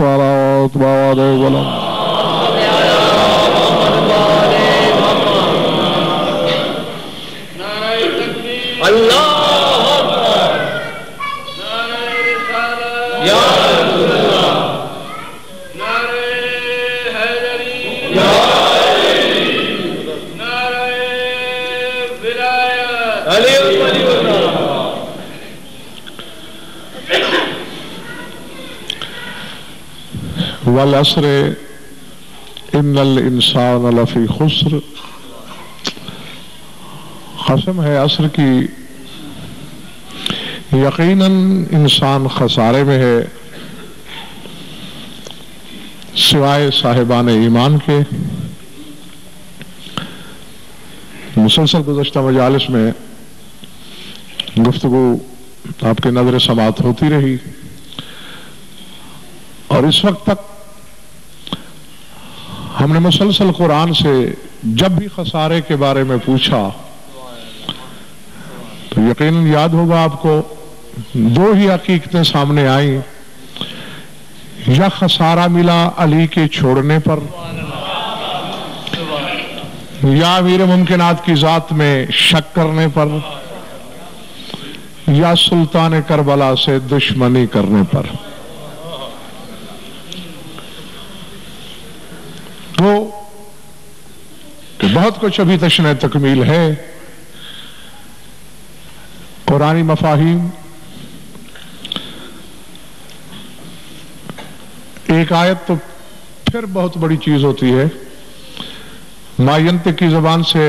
الصلاة والسلام والعصر ان الانسان لفی خسر، قسم ہے عصر کی، یقیناً انسان خسارے میں ہے سوائے صاحبان ایمان کے۔ مسلسل گزشتہ مجالس میں گفتگو آپ کے نظر سماعت ہوتی رہی، اور اس وقت تک ہم نے مسلسل قرآن سے جب بھی خسارے کے بارے میں پوچھا تو یقیناً یاد ہوگا آپ کو دو ہی حقیقتیں سامنے آئیں، یا خسارہ ملا علی کے چھوڑنے پر، یا امیر ممکنات کی ذات میں شک کرنے پر، یا سلطان کربلا سے دشمنی کرنے پر۔ تو کہ بہت کچھ ابھی تشنہ تکمیل ہے، قرآنی مفاہیم، ایک آیت تو پھر بہت بڑی چیز ہوتی ہے۔ ما ینطق کی زبان سے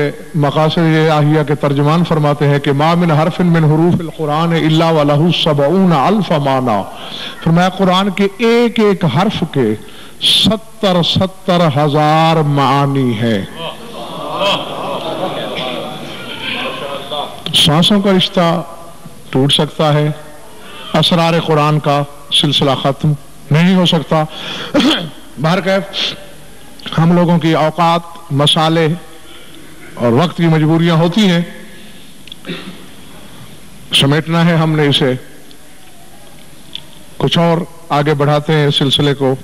مقاصد الہیہ کے ترجمان فرماتے ہیں کہ ما من حرف من حروف القرآن الا ولہ 70,000 معنی، فرمایا قرآن کے ایک ایک حرف کے 70,000 معانی ہے۔ سانسوں کا رشتہ ٹوٹ سکتا ہے، اسرار قرآن کا سلسلہ ختم نہیں ہو سکتا۔ بہرکیف ہم لوگوں کی اوقات، مسالے اور وقت کی مجبوریاں ہوتی ہیں، سمیٹنا ہے ہم نے اسے، کچھ اور آگے بڑھاتے ہیں اس سلسلے کو۔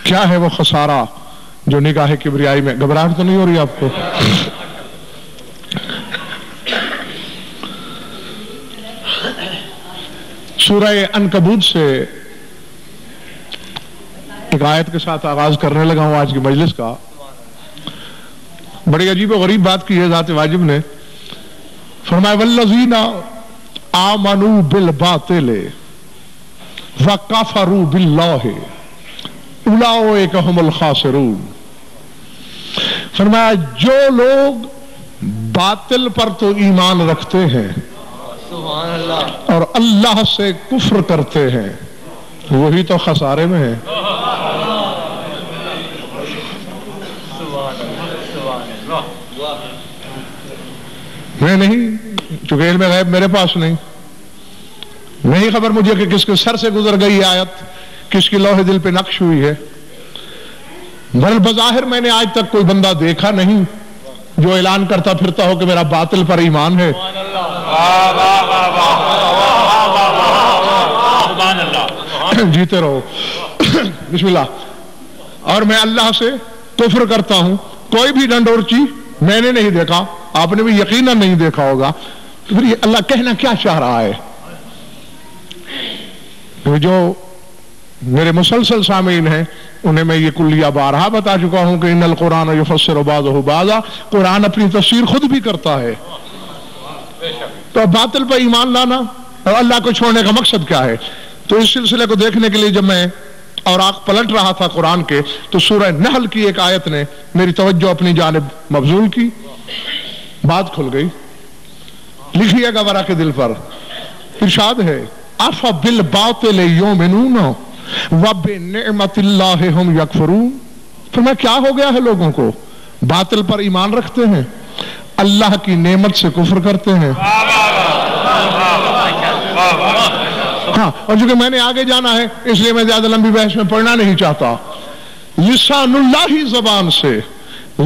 کیا ہے وہ خسارہ جو نگاہ کبریائی میں، گھبراہٹ تو نہیں ہو رہی آپ کو؟ سورہ عنکبوت سے ایک آیت کے ساتھ آغاز کرنے لگا ہوں آج کی مجلس کا۔ بڑی عجیب و غریب بات کی ہے ذات واجب نے، فرمایا والذین آمنوا بالباطل وکفروا باللہ اولئک ھم الخاسرون۔ فرمایا جو لوگ باطل پر تو ایمان رکھتے ہیں اور اللہ سے کفر کرتے ہیں وہی تو خسارے میں ہے۔ میں نہیں، چونکہ علم غیب میرے پاس نہیں خبر مجھے کہ کس کے سر سے گزر گئی آیت، کس کی لوح دل پہ نقش ہوئی ہے۔ بل بظاہر میں نے آج تک کوئی بندہ دیکھا نہیں جو اعلان کرتا پھرتا ہو کہ میرا باطل پر ایمان ہے۔ جیتے رہو، بسم اللہ۔ اور میں اللہ سے کفر کرتا ہوں، کوئی بھی ڈنڈورچی میں نے نہیں دیکھا، آپ نے بھی یقیناً نہیں دیکھا ہوگا، تو پھر یہ اللہ کہنا کیا چاہ رہا ہے؟ جو میرے مسلسل سامعین ہیں انہیں میں یہ کلیہ بارہا بتا چکا ہوں کہ ان القرآن یفسر بعضہ بعضا، قرآن اپنی تفسیر خود بھی کرتا ہے۔ تو باطل پر ایمان لانا اور اللہ کو چھوڑنے کا مقصد کیا ہے؟ تو اس سلسلے کو دیکھنے کے لیے جب میں اوراق پلٹ رہا تھا قرآن کے، تو سورہ نحل کی ایک آیت نے میری توجہ اپنی جانب مبذول کی، بات کھل گئی، لکھیے گا ورقہ دل پر۔ ارشاد ہے أَفَبِالْبَاطِلِ يُؤْمِنُونَ وَبِنِعْمَةِ اللَّهِ هُمْ يَكْفُرُونَ۔ فرمایا کیا ہو گیا ہے لوگوں کو؟ باطل پر ایمان رکھتے ہیں، اللہ کی نعمت سے کفر کرتے ہیں۔ ہاں، اور چونکہ میں نے آگے جانا ہے اس لیے میں زیادہ لمبی بحث میں پڑھنا نہیں چاہتا۔ لسان اللہ زبان سے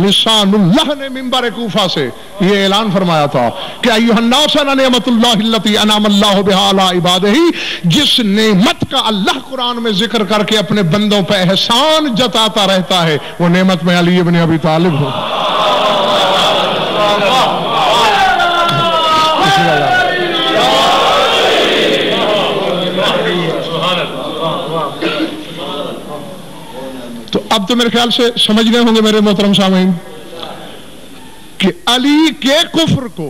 لسان اللہ نے منبر کوفہ سے یہ اعلان فرمایا تھا کہ ایھا الناس نعمت اللہ التی انعم اللہ بہا علی عبادہ، جس نعمت کا اللہ قرآن میں ذکر کر کے اپنے بندوں پہ احسان جتاتا رہتا ہے وہ نعمت میں علی ابن ابی طالب ہو۔ تو اب تو میرے خیال سے سمجھ گئے ہوں گے میرے محترم سامعین کہ علی کے کفر کو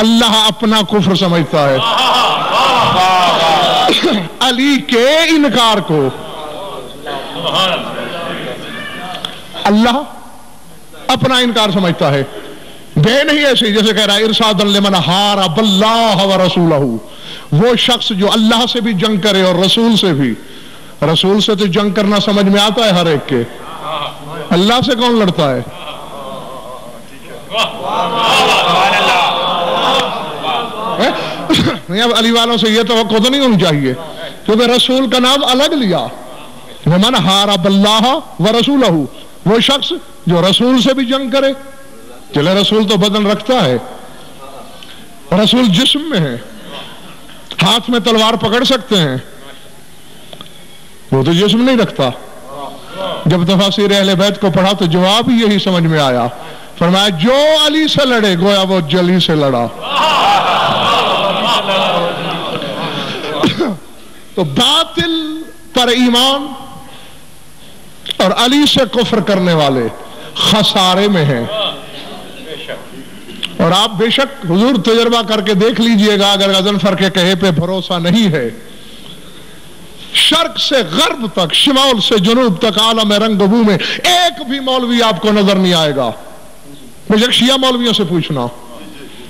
اللہ اپنا کفر سمجھتا ہے، علی کے انکار کو اللہ اپنا انکار سمجھتا ہے۔ بے نہیں ایسی جیسے کہہ رہا ہے ارشاد لمن حارب اللہ ورسولہ، وہ شخص جو اللہ سے بھی جنگ کرے اور رسول سے بھی۔ رسول سے تو جنگ کرنا سمجھ میں آتا ہے ہر ایک کے، اللہ سے کون لڑتا ہے؟ اب علی والوں سے یہ توقع تو نہیں ہونی چاہیے کیونکہ رسول کا نام الگ لیا، من حارب اللہ ورسولہ، وہ شخص جو رسول سے بھی جنگ کرے۔ چلے رسول تو بدن رکھتا ہے، رسول جسم میں ہے، ہاتھ میں تلوار پکڑ سکتے ہیں، وہ تو جسم نہیں رکھتا۔ جب تفاسیر اہل بیت کو پڑھا تو جواب ہی یہی سمجھ میں آیا، فرمایا جو علی سے لڑے گویا وہ جلی سے لڑا۔ تو باطل پر ایمان اور علی سے کفر کرنے والے خسارے میں ہیں۔ اور آپ بے شک حضور تجربہ کر کے دیکھ لیجئے گا، اگر غضنفر کے کہے پہ بھروسہ نہیں ہے، شرق سے غرب تک، شمال سے جنوب تک، عالم رنگ و بو میں ایک بھی مولوی آپ کو نظر نہیں آئے گا۔ مجھے شیعہ مولویوں سے پوچھنا،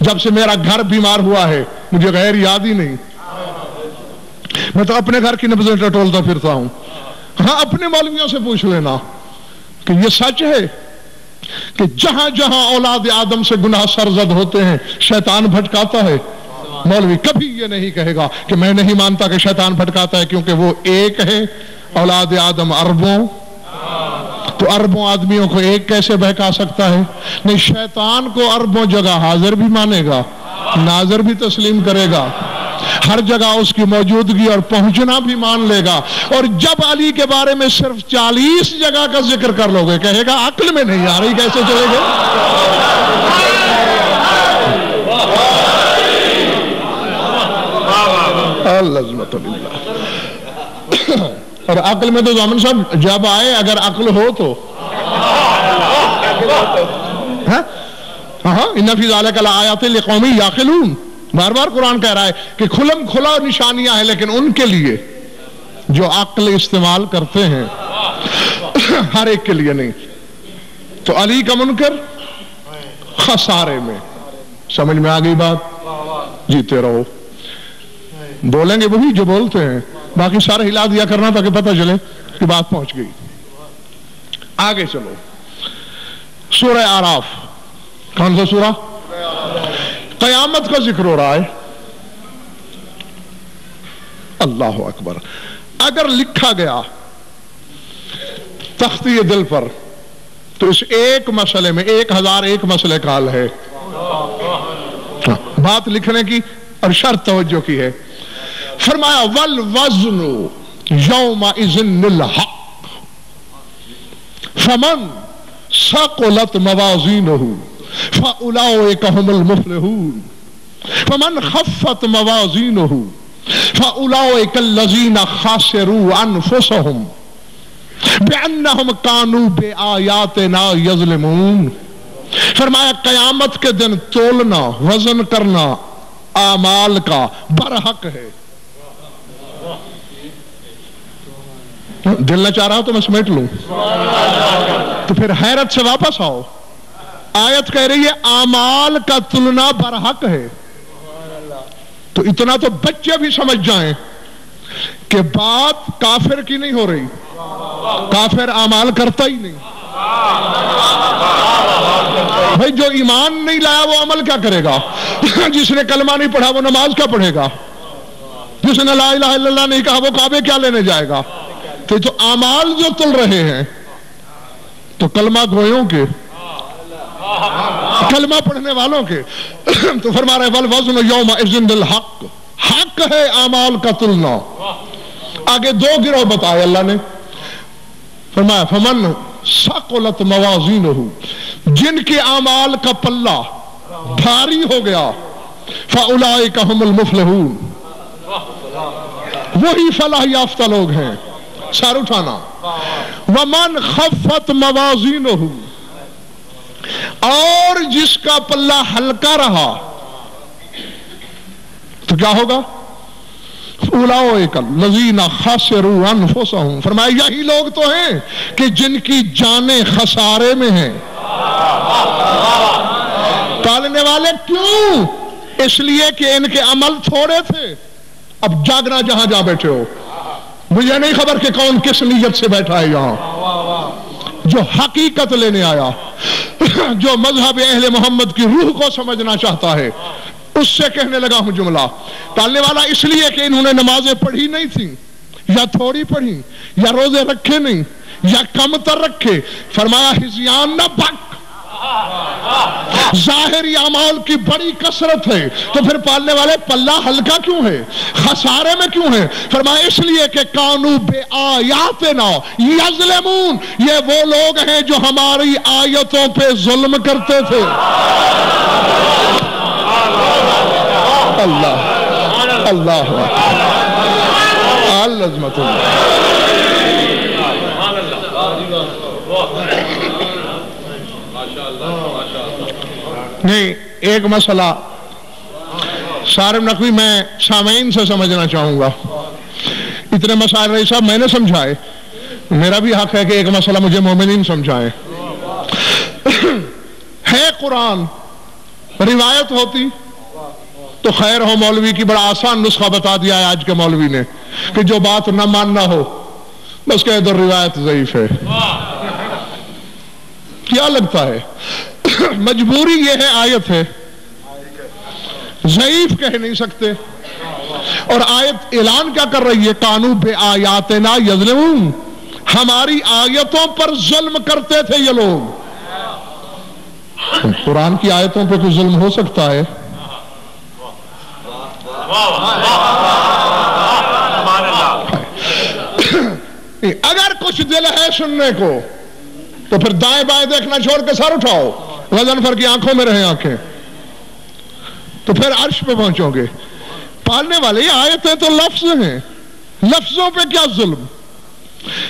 جب سے میرا گھر بیمار ہوا ہے مجھے غیر یاد ہی نہیں، میں تو اپنے گھر کی نبضیں ٹٹولتا پھرتا ہوں۔ ہاں اپنے مولویوں سے پوچھ لینا کہ یہ سچ ہے کہ جہاں جہاں اولاد آدم سے گناہ سرزد ہوتے ہیں شیطان بھٹکاتا ہے؟ مولوی کبھی یہ نہیں کہے گا کہ میں نہیں مانتا کہ شیطان بھٹکاتا ہے، کیونکہ وہ ایک ہے، اولاد آدم اربوں، تو اربوں آدمیوں کو ایک کیسے بہکا سکتا ہے؟ نہیں، شیطان کو اربوں جگہ حاضر بھی مانے گا، ناظر بھی تسلیم کرے گا، ہر جگہ اس کی موجودگی اور پہنچنا بھی مان لے گا۔ اور جب علی کے بارے میں صرف 40 جگہ کا ذکر کر لو گے کہے گا عقل میں نہیں آ رہی، کیسے چلے گے؟ اور عقل میں تو ضامن صاحب جب آئے اگر عقل ہو تو ان فی ذالک لآیات لقوم یعقلون، بار بار قرآن کہہ رہا ہے کہ کھلم کھلا نشانیاں ہیں لیکن ان کے لیے جو عقل استعمال کرتے ہیں، ہر ایک کے لیے نہیں۔ تو علی کا منکر خسارے میں، سمجھ میں آ گئی بات؟ جیتے رہو، بولیں گے وہی جو بولتے ہیں، باقی سارے ہلا دیا کرنا تاکہ پتہ چلے کہ بات پہنچ گئی۔ آگے چلو، سورہ اعراف، کون سا سورہ؟ قیامت کا ذکر ہو رہا ہے۔ اللہ اکبر، اگر لکھا گیا تختی دل پر تو اس ایک مسئلے میں 1001 مسئلے کا حل ہے۔ بات لکھنے کی اور شرط توجہ کی ہے، فرمایا والوزن یومئذ الحق فمن ثقلت موازینہ فأولئک هم المفلحون فمن خفت موازینہ فأولئک الذین خسروا انفسهم بأنهم كانوا بآیاتنا یظلمون۔ فرمایا قیامت کے دن تولنا، وزن کرنا اعمال کا برحق ہے۔ دل نہ چاہ رہا تو میں سمیٹ لوں، تو پھر حیرت سے واپس آؤ، آیت کہہ رہی ہے اعمال کا تلنا برحق ہے، تو اتنا تو بچے بھی سمجھ جائیں کہ بات کافر کی نہیں ہو رہی، کافر اعمال کرتا ہی نہیں۔ بھائی جو ایمان نہیں لایا وہ عمل کیا کرے گا؟ جس نے کلمہ نہیں پڑھا وہ نماز کیا پڑھے گا؟ جس نے لا الہ الا اللہ نہیں کہا وہ کعبے کیا لینے جائے گا؟ تو اعمال جو تل رہے ہیں تو کلمہ گویوں کے، کلمہ پڑھنے والوں کے. تو فرما رہے والوزن یومئذ بالحق، حق ہے اعمال کا تلنا. آگے دو گروہ بتائے اللہ نے، فرمایا فمن ثقلت موازینہ، جن کے اعمال کا پلہ بھاری ہو گیا، فاولئک هم المفلحون، وہی فلاح یافتہ لوگ ہیں. سر اٹھانا. ومن خفت موازینہ، اور جس کا پلہ ہلکا رہا تو کیا ہوگا؟ اولئک الذین خسروا انفسہم، فرمایا یہی لوگ تو ہیں کہ جن کی جانیں خسارے میں ہیں. ٹالنے والے کیوں؟ اس لیے کہ ان کے عمل تھوڑے تھے. اب جاگنا جہاں جہاں بیٹھے ہو، مجھے نہیں خبر کہ کون کس نیت سے بیٹھا ہے یہاں. جو حقیقت لینے آیا، جو مذہب اہل محمد کی روح کو سمجھنا چاہتا ہے، اس سے کہنے لگا ہوں جملہ. ٹالنے والا اس لیے کہ انہوں نے نمازیں پڑھی نہیں تھیں، یا تھوڑی پڑھی، یا روزے رکھے نہیں، یا کم تر رکھے. فرمایا ہزیان نہ بک، ظاہری اعمال کی بڑی کثرت ہے، تو پھر پالنے والے پلہ ہلکا کیوں ہے، خسارے میں کیوں ہے؟ فرمایا اس لیے کہ کانو بے آیاتنا یظلمون، یہ وہ لوگ ہیں جو ہماری آیتوں پہ ظلم کرتے تھے. اللہ اللہ العظمت. نہیں، ایک مسئلہ صارم نقوی میں سامعین سے سمجھنا چاہوں گا. اتنے مسائل رہی صاحب میں نے سمجھائے، میرا بھی حق ہے کہ ایک مسئلہ مجھے مومنین سمجھائیں. ہے قرآن، روایت ہوتی تو خیر ہو. مولوی کی بڑا آسان نسخہ بتا دیا ہے آج کے مولوی نے کہ جو بات نہ ماننا ہو بس کہہ دو روایت ضعیف ہے. کیا لگتا ہے؟ مجبوری یہ ہے، آیت ہے، ضعیف کہہ نہیں سکتے. اور آیت اعلان کیا کر رہی ہے؟ کانو بے آیاتنا یظلمون، ہماری آیتوں پر ظلم کرتے تھے یہ لوگ. قرآن کی آیتوں پہ کوئی ظلم ہو سکتا ہے؟ اگر کچھ دل ہے سننے کو تو پھر دائیں بائیں دیکھنا چھوڑ کے سر اٹھاؤ. غضنفر کی آنکھوں میں رہیں آنکھیں تو پھر عرش پہ پہنچو گے. پالنے والے یہ آیتیں تو لفظ ہیں، لفظوں پہ کیا ظلم؟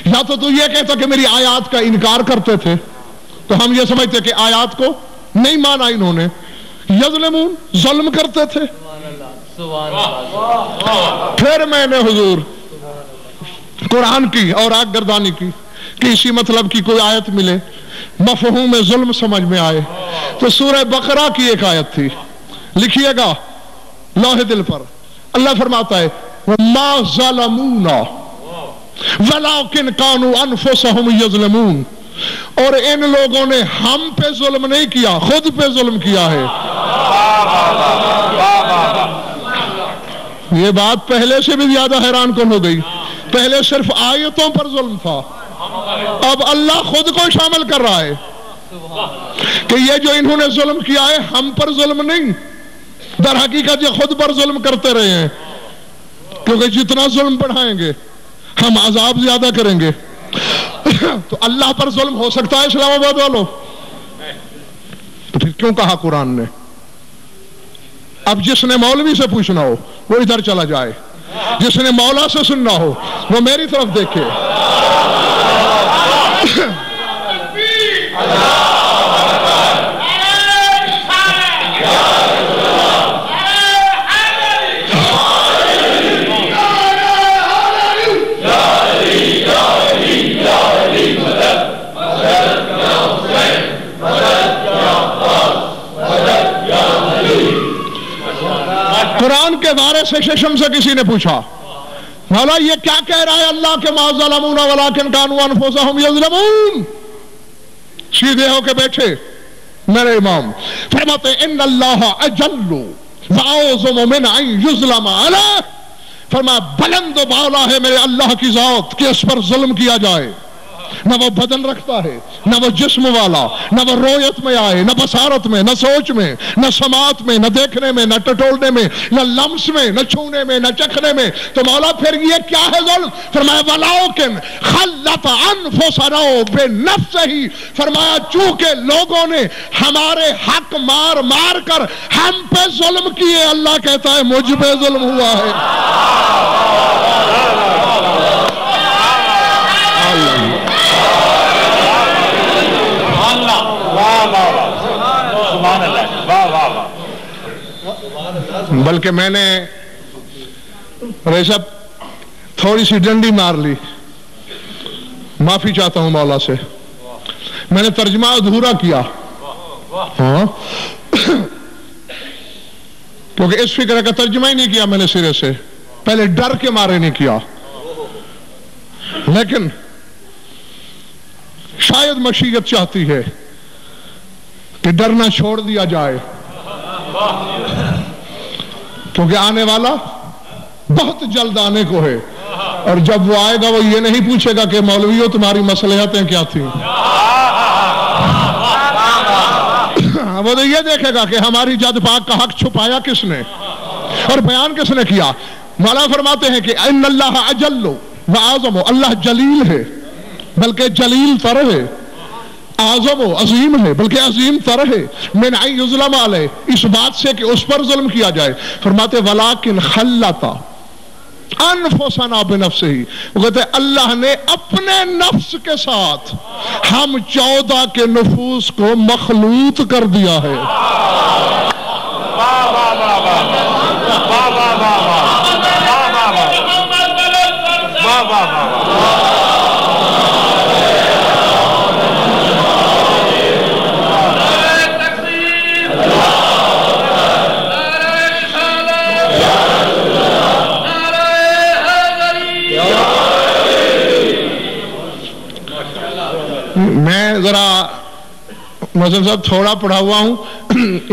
یا تو یہ کہتا کہ میری آیات کا انکار کرتے تھے تو ہم یہ سمجھتے کہ آیات کو نہیں مانا انہوں نے. یظلمون، ظلم کرتے تھے. پھر میں نے حضور قرآن کی اور آگ گردانی کی کہ اسی مطلب کی کوئی آیت ملے مفہوم ظلم سمجھ میں آئے تو سورہ بقرہ کی ایک آیت تھی، لکھیے گا لوح دل پر. اللہ فرماتا ہے وَمَا ظَلَمُونَا وَلَكِنْ كَانُوا أَنفُسَهُمْ يَظْلِمُونَ، اور ان لوگوں نے ہم پہ ظلم نہیں کیا، خود پہ ظلم کیا ہے. یہ بات پہلے سے بھی زیادہ حیران کن ہو گئی. پہلے صرف آیتوں پر ظلم تھا، اب اللہ خود کو شامل کر رہا ہے کہ یہ جو انہوں نے ظلم کیا ہے ہم پر ظلم نہیں، در حقیقت یہ خود پر ظلم کرتے رہے ہیں، کیونکہ جتنا ظلم بڑھائیں گے ہم عذاب زیادہ کریں گے. تو اللہ پر ظلم ہو سکتا ہے اسلام آباد والوں؟ تو پھر کیوں کہا قرآن نے؟ اب جس نے مولوی سے پوچھنا ہو وہ ادھر چلا جائے، جس نے مولا سے سننا ہو وہ میری طرف دیکھے. قرآن کے بارے سے ششم سے کسی نے پوچھا مولا یہ کیا کہہ رہا ہے اللہ کے ما ظلمون ولکن كانوا انفسهم یظلمون؟ سیدھے ہو کے بیٹھے میرے امام فرماتے ہیں ان اللہ اجل واعظم من ان یظلم علیہ، فرمایا بلند و بالا ہے میرے اللہ کی ذات کہ اس پر ظلم کیا جائے. نہ وہ بدن رکھتا ہے، نہ وہ جسم والا، نہ وہ رویت میں آئے، نہ بصارت میں، نہ سوچ میں، نہ سماعت میں، نہ دیکھنے میں، نہ ٹٹولنے میں، نہ لمس میں، نہ چھونے میں، نہ چکھنے میں. تو مولا پھر یہ کیا ہے ظلم؟ فرمایا وَلَٰكِنْ خَلَّتْ أَنفُسَنَا بِنَفْسِهِ. فرمایا چونکہ لوگوں نے ہمارے حق مار مار کر ہم پہ ظلم کیے، اللہ کہتا ہے مجھ پہ ظلم ہوا ہے. بلکہ میں نے ریشب تھوڑی سی ڈنڈی مار لی، معافی چاہتا ہوں مولا سے، میں نے ترجمہ ادھورا کیا. ہاں کیونکہ اس فکر کا ترجمہ ہی نہیں کیا میں نے سرے سے، پہلے ڈر کے مارے نہیں کیا. لیکن شاید مشیت چاہتی ہے کہ ڈرنا چھوڑ دیا جائے، کیونکہ آنے والا بہت جلد آنے کو ہے، اور جب وہ آئے گا وہ یہ نہیں پوچھے گا کہ مولویوں تمہاری مصلحتیں کیا تھیں، وہ تو یہ دیکھے گا کہ ہماری جد پاک کا حق چھپایا کس نے اور بیان کس نے کیا. مولا فرماتے ہیں کہ ان اللہ اجل و اعظم، اللہ جلیل ہے بلکہ جلیل تر ہے، اعظم و عظیم ہے بلکہ عظیم تر ہے، من ان یظلم علیہ، اس بات سے کہ اس پر ظلم کیا جائے. فرماتے ولیکن خلط انفسنا بنفسہ، وہ کہتے ہیں اللہ نے اپنے نفس کے ساتھ ہم 14 کے نفوس کو مخلوط کر دیا ہے. میں ذرا مزن صاحب تھوڑا پڑھا ہوا ہوں،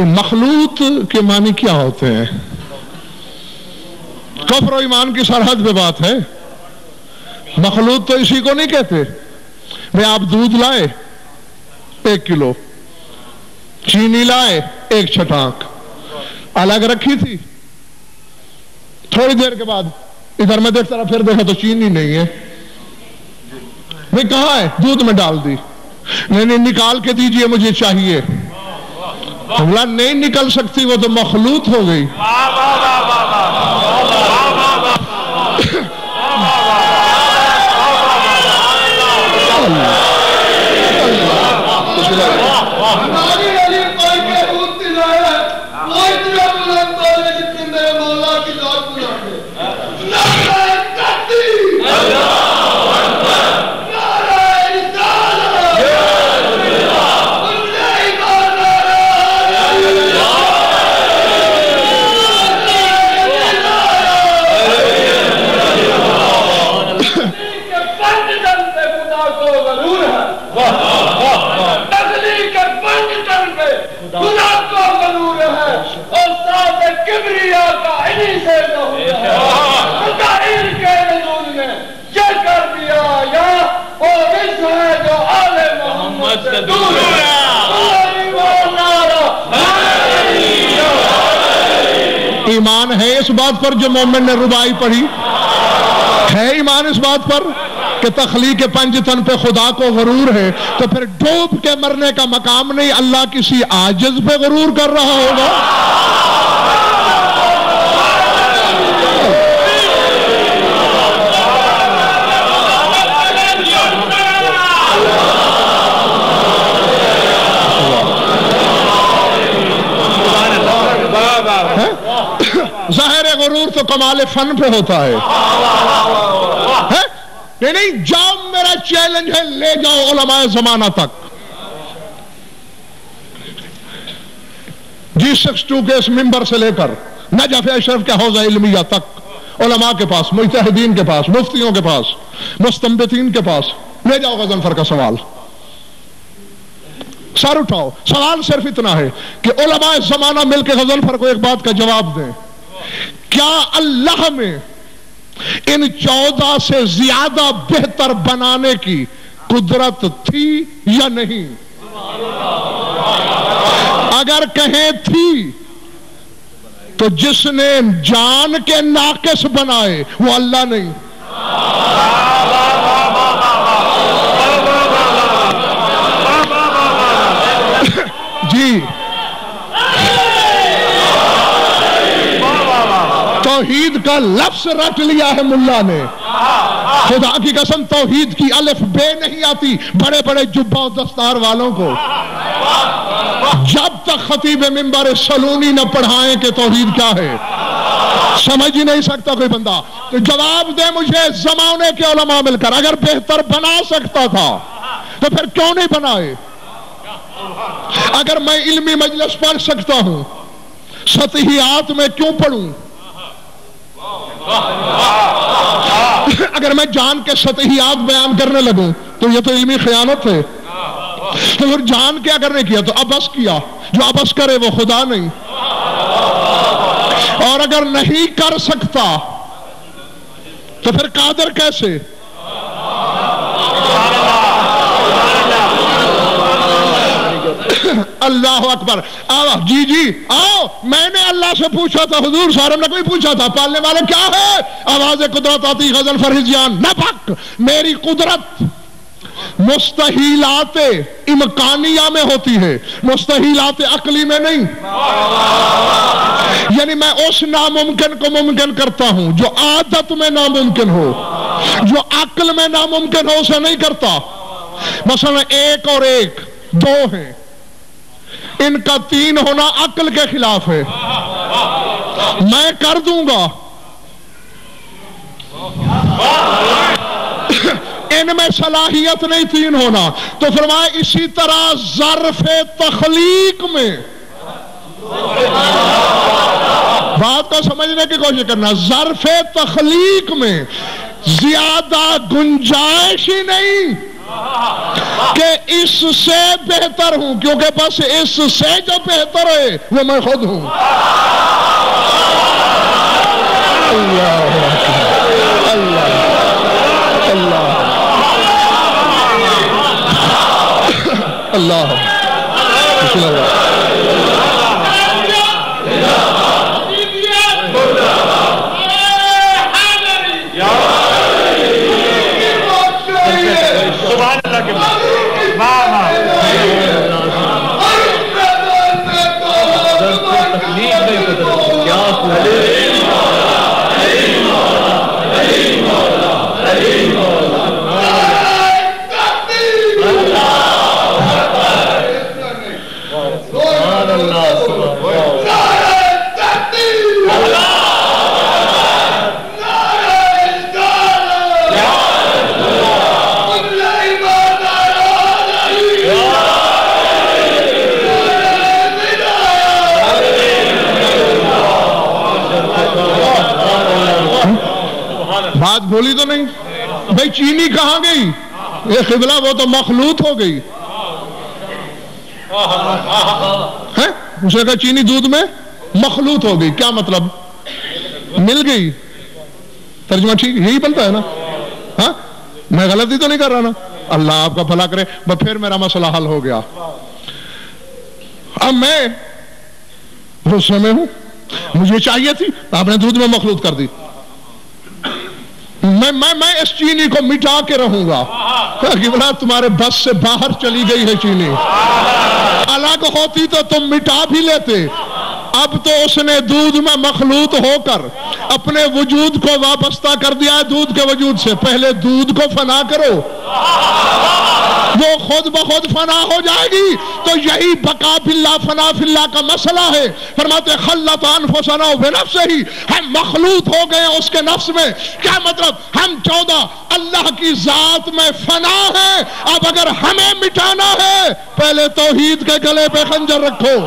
مخلوط کے معنی کیا ہوتے ہیں؟ کفر و ایمان کی سرحد پہ بات ہے. مخلوط تو اسی کو نہیں کہتے. میں آپ دودھ لائے 1 کلو، چینی لائے 1 چھٹانک، الگ رکھی تھی، تھوڑی دیر کے بعد ادھر میں دیکھتا رہا، پھر دیکھا تو چینی نہیں ہے. میں کہاں ہے؟ دودھ میں ڈال دی. نہیں نکال کے دیجئے مجھے چاہیے. بولا نہیں نکل سکتی، وہ تو مخلوط ہو گئی. ایمان ہے اس بات پر جو مومن نے ربائی پڑھی ہے، ایمان اس بات پر کہ تخلیق پنجتن پہ خدا کو غرور ہے، تو پھر ڈوب کے مرنے کا مقام نہیں، اللہ کسی عاجز پہ غرور کر رہا ہوگا. ظاہر غرور تو کمال فن پہ ہوتا ہے. نہیں جاؤ، میرا چیلنج ہے، لے جاؤ علماء زمانہ تک، G62 کے اس ممبر سے لے کر نجف اشرف کے حوضہ علمیہ تک، علماء کے پاس، مجتہدین کے پاس، مفتیوں کے پاس، مستنبطین کے پاس لے جاؤ غضنفر کا سوال. سر اٹھاؤ. سوال صرف اتنا ہے کہ علماء زمانہ مل کے غضنفر کو ایک بات کا جواب دیں، کیا اللہ میں ان 14 سے زیادہ بہتر بنانے کی قدرت تھی یا نہیں؟ اگر کہیں تھی تو جس نے جان کے ناقص بنائے وہ اللہ نہیں. جی توحید کا لفظ رٹ لیا ہے ملا نے. خدا کی قسم توحید کی الف بے نہیں آتی بڑے بڑے جبہ و دستار والوں کو. جب تک خطیب منبر سلونی نہ پڑھائیں کہ توحید کیا ہے سمجھ ہی نہیں سکتا کوئی بندہ. تو جواب دے مجھے زمانے کے علماء مل کر اگر بہتر بنا سکتا تھا تو پھر کیوں نہیں بنائے؟ اگر میں علمی مجلس پڑھ سکتا ہوں سطحیات میں کیوں پڑھوں؟ اگر میں جان کے سطحیات بیان کرنے لگوں تو یہ تو علمی خیانت ہے. تو پھر جان کے اگر نہیں کیا تو ابس کیا. جو ابس کرے وہ خدا نہیں. اور اگر نہیں کر سکتا تو پھر قادر کیسے؟ اللہ اکبر. آؤ جی آؤ. میں نے اللہ سے پوچھا تھا حضور صلی اللہ علیہ وسلم نے کوئی پوچھا تھا پالنے والے کیا ہے؟ آواز قدرت آتی غزل فرحزیان نبک. میری قدرت مستحیلات امکانیہ میں ہوتی ہے مستحیلات عقلی میں نہیں. یعنی میں اس ناممکن کو ممکن کرتا ہوں جو عادت میں ناممکن ہو. جو عقل میں ناممکن ہو اسے نہیں کرتا. مثلا ایک اور ایک دو ہیں ان کا تین ہونا عقل کے خلاف ہے. میں کر دوں گا ان میں صلاحیت نہیں تین ہونا. تو فرمایا اسی طرح ظرف تخلیق میں بات کو سمجھنے کی کوشش کرنا. ظرف تخلیق میں زیادہ گنجائش ہی نہیں کہ اس سے بہتر ہوں کیونکہ بس اس سے جو بہتر ہے وہ میں خود ہوں. اللہ اللہ اللہ اللہ بسم اللہ. بات بولی تو نہیں بھائی. چینی کہاں گئی؟ یہ قبلہ وہ تو مخلوط ہو گئی ہے. اس نے کہا چینی دودھ میں مخلوط ہو گئی. کیا مطلب؟ مل گئی. ترجمہ ٹھیک یہی بنتا ہے نا؟ ہاں میں غلطی تو نہیں کر رہا نا؟ اللہ آپ کا بھلا کرے. بس پھر میرا مسئلہ حل ہو گیا. اب میں غصے میں ہوں. مجھے چاہیے تھی آپ نے دودھ میں مخلوط کر دی. میں اس چینی کو مٹا کے رہوں گا. تمہارے بس سے باہر چلی گئی ہے چینی. الگ ہوتی تو تم مٹا بھی لیتے. اب تو اس نے دودھ میں مخلوط ہو کر اپنے وجود کو وابستہ کر دیا ہے دودھ کے وجود سے. پہلے دودھ کو فنا کرو وہ خود بخود فنا ہو جائے گی. تو یہی بقا فی اللہ فنا فی اللہ کا مسئلہ ہے. فرماتے خلط انفسنا بنفسہ ہی. ہم مخلوط ہو گئے اس کے نفس میں. کیا مطلب؟ ہم 14 اللہ کی ذات میں فنا ہیں. اب اگر ہمیں مٹانا ہے پہلے توحید کے گلے پہ خنجر رکھو.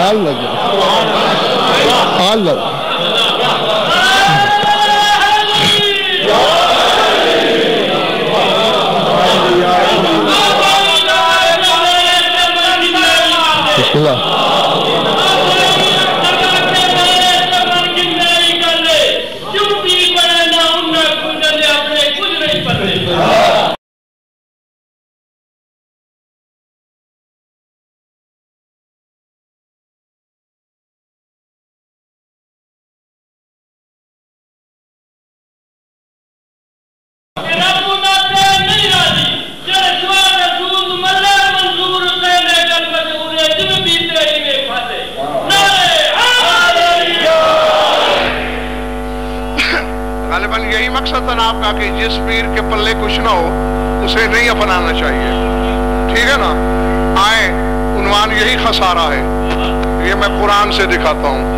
اللہ غالباً یہی مقصد تھا نا آپ کا کہ جس پیر کے پلے کچھ نہ ہو اسے نہیں اپنانا چاہیے، ٹھیک ہے نا؟ آئے عنوان یہی خسارہ ہے، یہ میں قرآن سے دکھاتا ہوں۔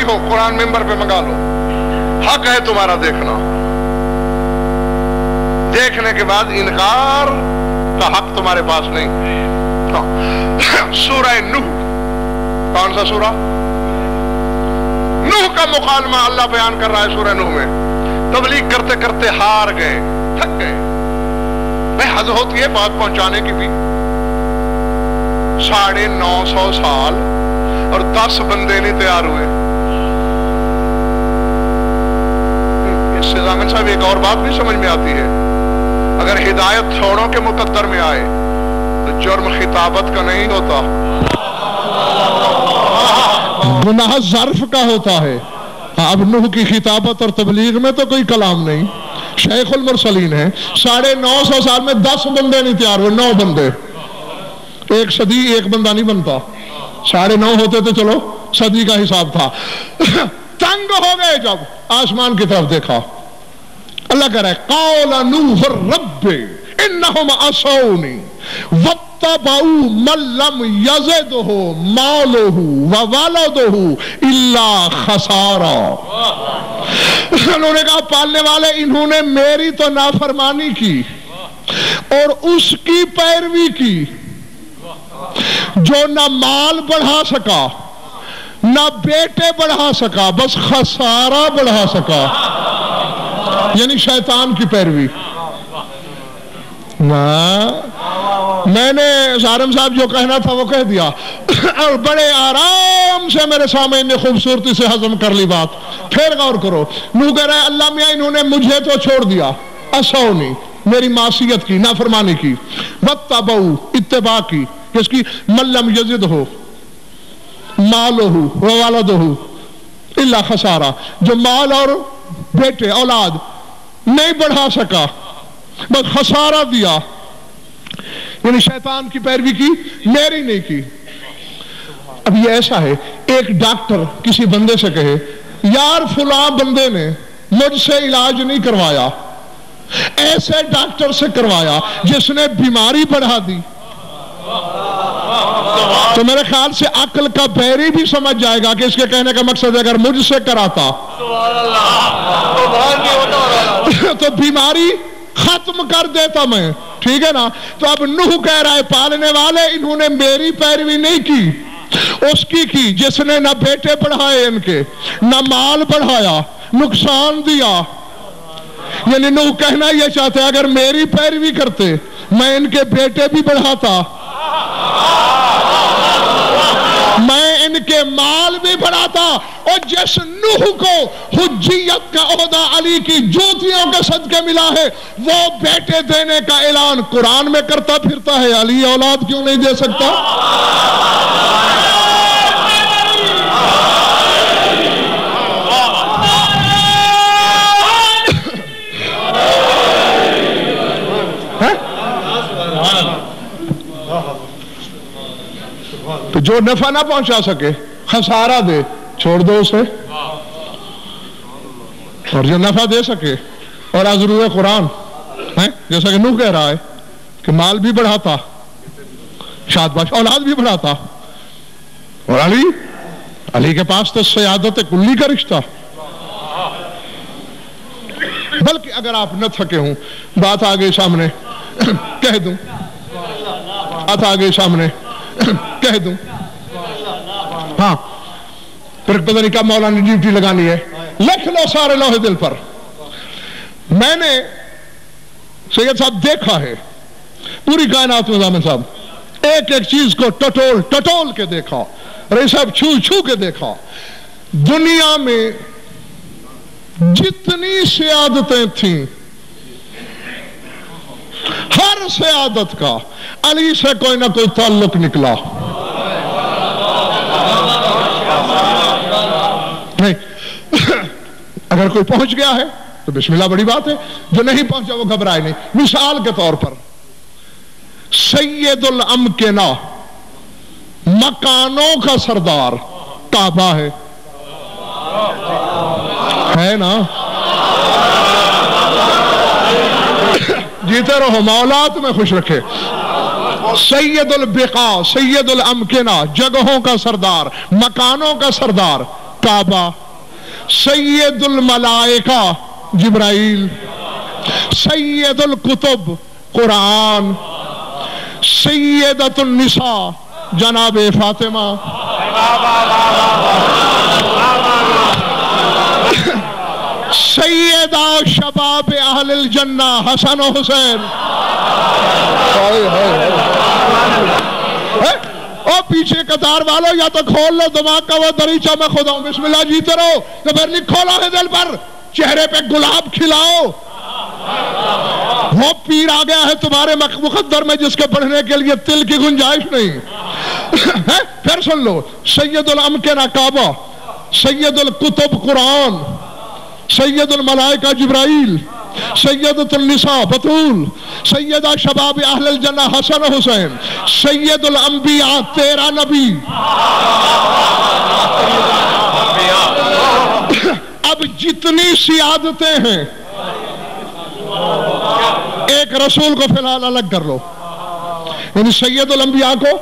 ہو قرآن ممبر پہ منگا لو، حق ہے تمہارا دیکھنا، دیکھنے کے بعد انکار کا حق تمہارے پاس نہیں۔ سورہ نوح، کون سا سورہ؟ نوح کا مکالمہ اللہ بیان کر رہا ہے سورہ نوح میں۔ تبلیغ کرتے کرتے ہار گئے، تھک گئے، بے حد ہوتی ہے بات پہنچانے کی بھی۔ 950 سال اور 10 بندے نہیں تیار ہوئے۔ اس سے ضامن صاحب ایک اور بات بھی سمجھ میں آتی ہے، اگر ہدایت تھوڑوں کے مقدر میں آئے تو جرم خطابت کا نہیں ہوتا، گناہ ظرف کا ہوتا ہے۔ اب نوح کی خطابت اور تبلیغ میں تو کوئی کلام نہیں، شیخ المرسلین ہے، 950 سال میں 10 بندے نہیں تیار ہوئے، 9 بندے۔ ایک صدی ایک بندہ نہیں بنتا، 9.5 ہوتے تو چلو صدی کا حساب تھا۔ تنگ ہو گئے جب آسمان کی طرف دیکھا، اللہ کہہ رہا ہے قَالَ نُوحُ الرَّبِّ إِنَّهُمْ عَصَوْنِي وَاتَّبَعُوا مَن لَّمْ يَزِدْهُ مَالُهُ وَوَلَدُهُ إِلَّا خَسَارًا۔ انہوں نے کہا پالنے والے انہوں نے میری تو نافرمانی کی اور اس کی پیروی کی جو نہ مال بڑھا سکا نہ بیٹے بڑھا سکا، بس خسارہ بڑھا سکا، یعنی شیطان کی پیروی۔ میں نے سارم صاحب جو کہنا تھا وہ کہہ دیا، اور بڑے آرام سے میرے سامنے نے خوبصورتی سے ہضم کر لی بات۔ پھر غور کرو، نوح کہہ رہا ہے اللہ میاں انہوں نے مجھے تو چھوڑ دیا، اسونی میری معصیت کی، نافرمانی کی، واتبعوا اتباع کی، کس کی؟ من لم یزدہ مالہ وولدہ الا خسارہ، جو مال اور بیٹے اولاد نہیں بڑھا سکا بس خسارہ دیا، یعنی شیطان کی پیروی کی، میری نہیں کی۔ اب یہ ایسا ہے، ایک ڈاکٹر کسی بندے سے کہے یار فلاں بندے نے مجھ سے علاج نہیں کروایا، ایسے ڈاکٹر سے کروایا جس نے بیماری بڑھا دی، تو میرے خیال سے عقل کا بیری بھی سمجھ جائے گا کہ اس کے کہنے کا مقصد ہے اگر مجھ سے کراتا تو بیماری ختم کر دیتا میں، ٹھیک ہے نا؟ تو اب نوح کہہ رہا ہے پالنے والے انہوں نے میری پیروی نہیں کی، اس کی جس نے نہ بیٹے بڑھائے ان کے، نہ مال بڑھایا، نقصان دیا۔ یعنی نوح کہنا یہ چاہتے ہیں اگر میری پیروی کرتے میں ان کے بیٹے بھی بڑھاتا، میں ان کے مال بھی بڑھاتا، اور جس نوح کو حجیت کا عہدہ علی کی جوتیوں کے صدقے ملا ہے وہ بیٹے دینے کا اعلان قرآن میں کرتا پھرتا ہے، علی اولاد کیوں نہیں دے سکتا؟ تو جو نفع نہ پہنچا سکے خسارہ دے، چھوڑ دو اسے، اور جو نفع دے سکے، اور ضرور قرآن ہے جیسا کہ نوح کہہ رہا ہے کہ مال بھی بڑھاتا، شادباش اولاد بھی بڑھاتا، اور علی کے پاس تو سیادت کلی کا رشتہ، بلکہ اگر آپ نہ تھکے ہوں، بات آگے سامنے کہہ دوں، بات آگے سامنے کہہ دوں، ہاں پھر پتہ نہیں کب مولا نے ڈیوٹی لگانی ہے، لکھ لو سارے لوہے دل پر. میں نے سید صاحب دیکھا ہے پوری کائنات میں، ضامن صاحب ایک ایک چیز کو ٹٹول کے دیکھا، رئیس صاحب چھو کے دیکھا. دنیا میں جتنی سیادتیں تھیں، ہر سیادت کا علی سے کوئی نہ کوئی تعلق نکلا. نہیں اگر کوئی پہنچ گیا ہے تو بسم اللہ، بڑی بات ہے. جو نہیں پہنچا وہ گھبرائے نہیں. مثال کے طور پر سید الامکنہ، مکانوں کا سردار کعبہ ہے نا. جیتے رہو، مولا تمہیں خوش رکھے. سید البقاع، سید الامکنہ، جگہوں کا سردار، مکانوں کا سردار کعبہ. سید الملائکہ جبرائیل. سید الکتب قرآن. سیدۃ النساء جناب فاطمہ. سیدہ شباب اہل الجنہ حسن و حسین. او پیچھے قطار والو یا تو کھول لو دماغ کا وہ دریچہ، میں خدا ہوں. بسم اللہ جیتے رہو. تو پھر لکھو لوہے دل پر، چہرے پہ گلاب کھلاؤ. وہ پیر آ گیا ہے تمہارے مقدر میں جس کے پڑھنے کے لیے تل کی گنجائش نہیں. پھر سن لو، سید الامکنہ کعبہ، سید الکتب قرآن، سید الملائکہ جبرائیل، سیدۃ النساء بطول، سیدہ شباب اہل الجنہ حسن و حسین، سید الانبیاء 13 نبی. اب جتنی سیادتیں ہیں، ایک رسول کو فی الحال الگ کر لو، یعنی سید الانبیاء کو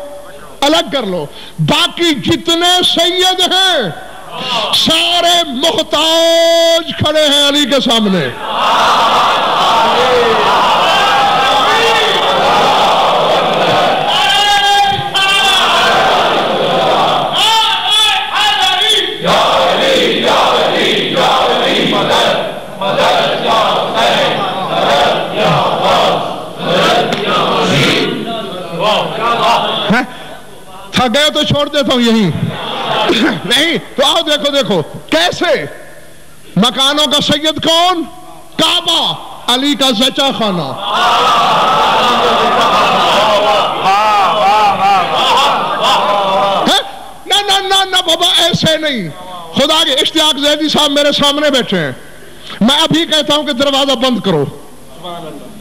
الگ کر لو. باقی جتنے سید ہیں سارے محتاج کھڑے ہیں علی کے سامنے. تھک گئے تو چھوڑ دیتا ہوں یہیں. نہیں تو آؤ دیکھو کیسے. مکانوں کا سید کون؟ کعبہ. علی کا زچہ خانہ. نہ بابا ایسے نہیں. خدا کے اشتیاق زیدی صاحب میرے سامنے بیٹھے ہیں. میں ابھی کہتا ہوں کہ دروازہ بند کرو،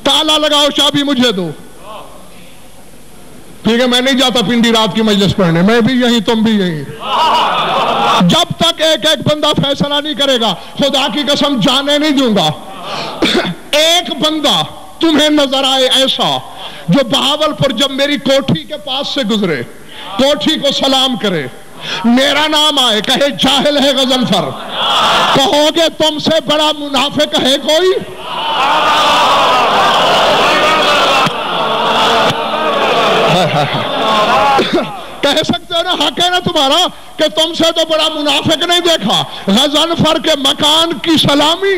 تالا لگاؤ، چابی مجھے دو. ٹھیک ہے، میں نہیں جاتا پنڈی رات کی مجلس پڑھنے، میں بھی یہیں تم بھی یہیں. جب تک ایک ایک بندہ فیصلہ نہیں کرے گا خدا کی قسم جانے نہیں دوں گا. ایک بندہ تمہیں نظر آئے ایسا جو بہاولپور جب میری کوٹھی کے پاس سے گزرے، کوٹھی کو سلام کرے، میرا نام آئے، کہے جاہل ہے غضنفر، کہو گے تم سے بڑا منافق ہے کوئی؟ کہہ سکتے ہو نا، حق ہے نا تمہارا کہ تم سے تو بڑا منافق نہیں دیکھا. غضنفر کے مکان کی سلامی،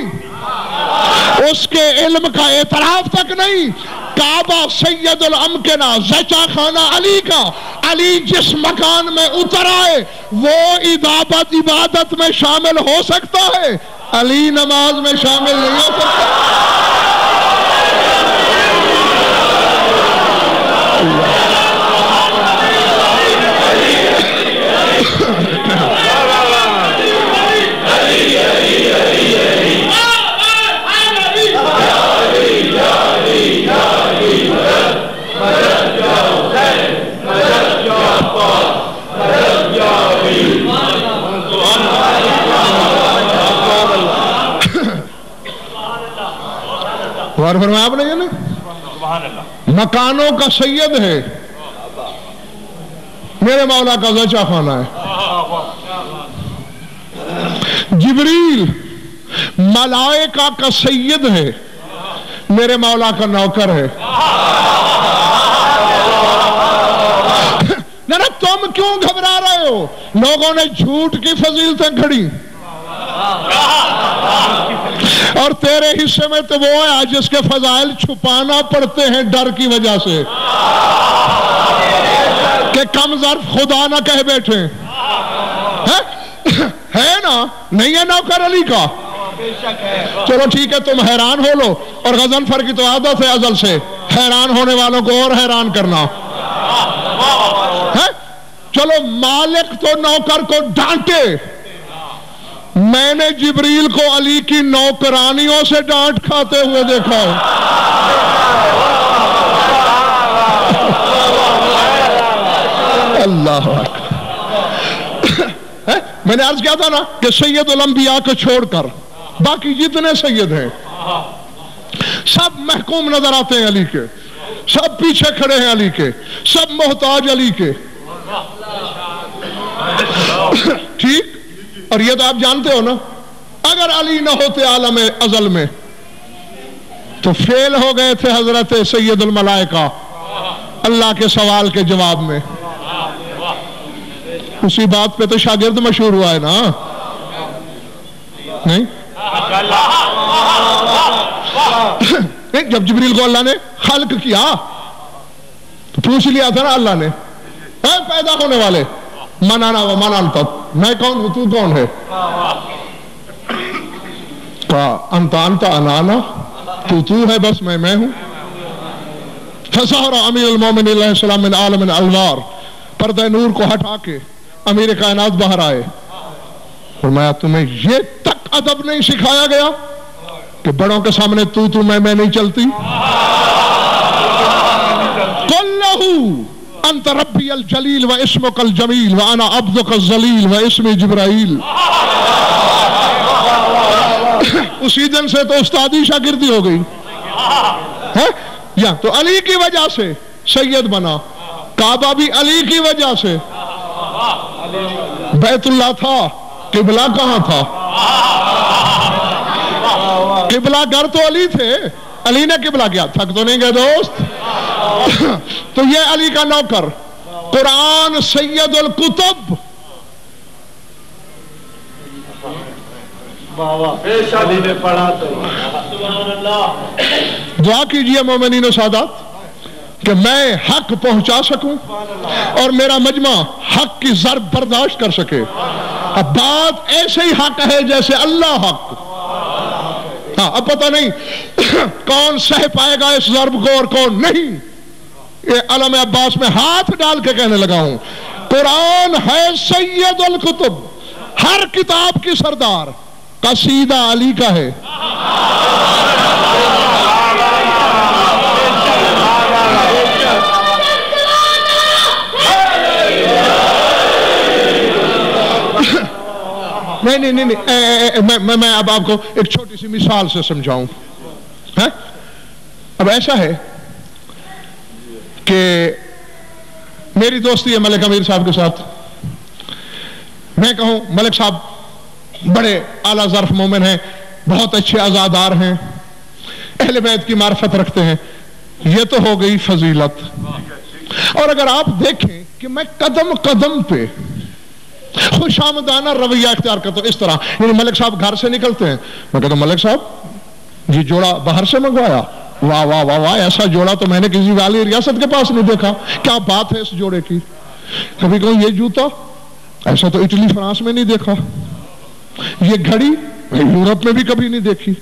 اس کے علم کا اعتراف تک نہیں. کعبہ سید الامکنہ، زچہ خانہ علی کا. علی جس مکان میں اتر آئے وہ عبادت میں شامل ہو سکتا ہے، علی نماز میں شامل نہیں ہو سکتا. غور فرمایا آپ نے یہ نہیں؟ مکانوں کا سید ہے، میرے مولا کا زچہ خانہ ہے. جبریل ملائکہ کا سید ہے، میرے مولا کا نوکر ہے۔ نہ تم کیوں گھبرا رہے ہو؟ لوگوں نے جھوٹ کی فضیلتیں گھڑی، اور تیرے حصے میں تو وہ ہے جس کے فضائل چھپانا پڑتے ہیں ڈر کی وجہ سے کہ کم ظرف خدا نہ کہہ بیٹھے۔ ہے نا؟ نہیں ہے نوکر علی کا؟ چلو ٹھیک ہے، تم حیران ہو لو، اور غضنفر کی تو عادت ہے ازل سے حیران ہونے والوں کو اور حیران کرنا۔ چلو مالک تو نوکر کو ڈانٹے، میں نے جبریل کو علی کی نوکرانیوں سے ڈانٹ کھاتے ہوئے دیکھا ہے۔ اللہ اکبر۔ میں نے عرض کیا تھا نا کہ سید الانبیاء کو چھوڑ کر باقی جتنے سید ہیں سب محکوم نظر آتے ہیں علی کے، سب پیچھے کھڑے ہیں علی کے، سب محتاج علی کے۔ ٹھیک؟ اور یہ تو آپ جانتے ہو نا، اگر علی نہ ہوتے عالم ازل میں تو فیل ہو گئے تھے حضرت سید الملائکہ اللہ کے سوال کے جواب میں۔ اسی بات پہ تو شاگرد مشہور ہوا ہے نا، نہیں؟ جب جبریل کو اللہ نے خلق کیا تو پوچھ لیا تھا نا اللہ نے، اے پیدا ہونے والے، من انا و من انت، میں کون ہوں تو کون ہے؟ کہا انت انت انا انا، تو ہے بس میں ہوں۔ فظہر امیر المومنین علیہ السلام من عالم الانوار، پردہ نور کو ہٹا کے امیر کائنات باہر آئے، فرمایا تمہیں یہ تک ادب نہیں سکھایا گیا کہ بڑوں کے سامنے تو میں نہیں چلتی؟ قل لہو انت ربی الجلیل و اسمک الجمیل و انا عبدک الذلیل و اسمی جبرائیل۔ اسی دن سے تو استادی شاگردی ہو گئی ہے؟ یا تو علی کی وجہ سے سید بنا، کعبہ بھی علی کی وجہ سے، بیت اللہ تھا، قبلہ کہاں تھا؟ قبلہ گر تو علی تھے، علی نے قبلہ کیا، تھک تو نہیں گئے دوست؟ تو یہ علی کا نوکر، قرآن سید الکتب، دعا کیجئے مومنین و سادات کہ میں حق پہنچا سکوں اور میرا مجمع حق کی ضرب برداشت کر سکے۔ اب بات ایسے ہی حق ہے جیسے اللہ حق۔ ہاں اب پتہ نہیں کون سہ پائے گا اس ضرب کو اور کون نہیں، یہ علم عباس میں ہاتھ ڈال کے کہنے لگا ہوں، قرآن ہے سید الکتب، ہر کتاب کی سردار، قصیدہ علی کا ہے۔ نہیں میں اب آپ کو ایک چھوٹی سی مثال سے سمجھاؤں۔ اب ایسا ہے کہ میری دوستی ہے ملک امیر صاحب کے ساتھ، میں کہوں ملک صاحب بڑے اعلیٰ ظرف مومن ہیں، بہت اچھے عزادار ہیں، اہل بیت کی معرفت رکھتے ہیں، یہ تو ہو گئی فضیلت۔ اور اگر آپ دیکھیں کہ میں قدم قدم پہ خوش آمدانہ رویہ اختیار کرتا ہوں، اس طرح یعنی ملک صاحب گھر سے نکلتے ہیں، میں کہتا ہوں ملک صاحب یہ جوڑا باہر سے منگوایا، واہ واہ واہ واہ، ایسا جوڑا تو میں نے کسی والی ریاست کے پاس نہیں دیکھا، کیا بات ہے اس جوڑے کی۔ کبھی کہوں یہ جوتا ایسا تو اٹلی فرانس میں نہیں دیکھا، یہ گھڑی یورپ میں بھی کبھی نہیں دیکھی،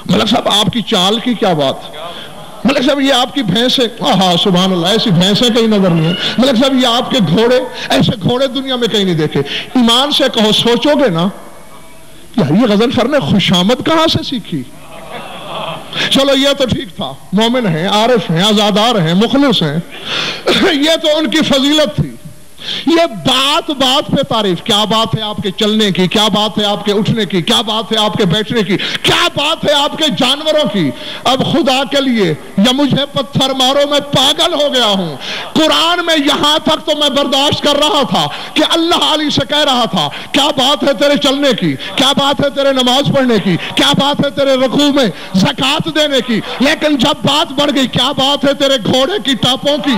ملک صاحب آپ کی چال کی کیا بات، ملک صاحب یہ آپ کی بھینسیں، سبحان اللہ ایسی بھینسیں کہیں نظر نہیں ہیں، ملک صاحب یہ آپ کے گھوڑے، ایسے گھوڑے دنیا میں کہیں نہیں دیکھے۔ ایمان سے کہو، سوچو گے نا یار یہ غضنفر نے خوشامد کہاں سے سیکھی؟ چلو یہ تو ٹھیک تھا، مومن ہیں، عارف ہیں، عزادار ہیں، مخلص ہیں، یہ تو ان کی فضیلت تھی، یہ بات بات پہ تعریف. کیا بات ہے آپ کے چلنے کی, کیا بات ہے آپ کے اٹھنے کی, کیا بات ہے آپ کے بیٹھنے کی, کیا بات ہے آپ کے جانوروں کی. اب خدا کے لیے یا مجھے پتھر مارو, میں پاگل ہو گیا ہوں. قرآن میں یہاں تک تو میں برداشت کر رہا تھا کہ اللہ علی سے کہہ رہا تھا کیا بات ہے تیرے چلنے کی, کیا بات ہے تیرے نماز پڑھنے کی, کیا بات ہے تیرے رکوع میں زکوٰۃ دینے کی. لیکن جب بات بڑھ گئی کیا بات ہے تیرے گھوڑے کی ٹاپوں کی.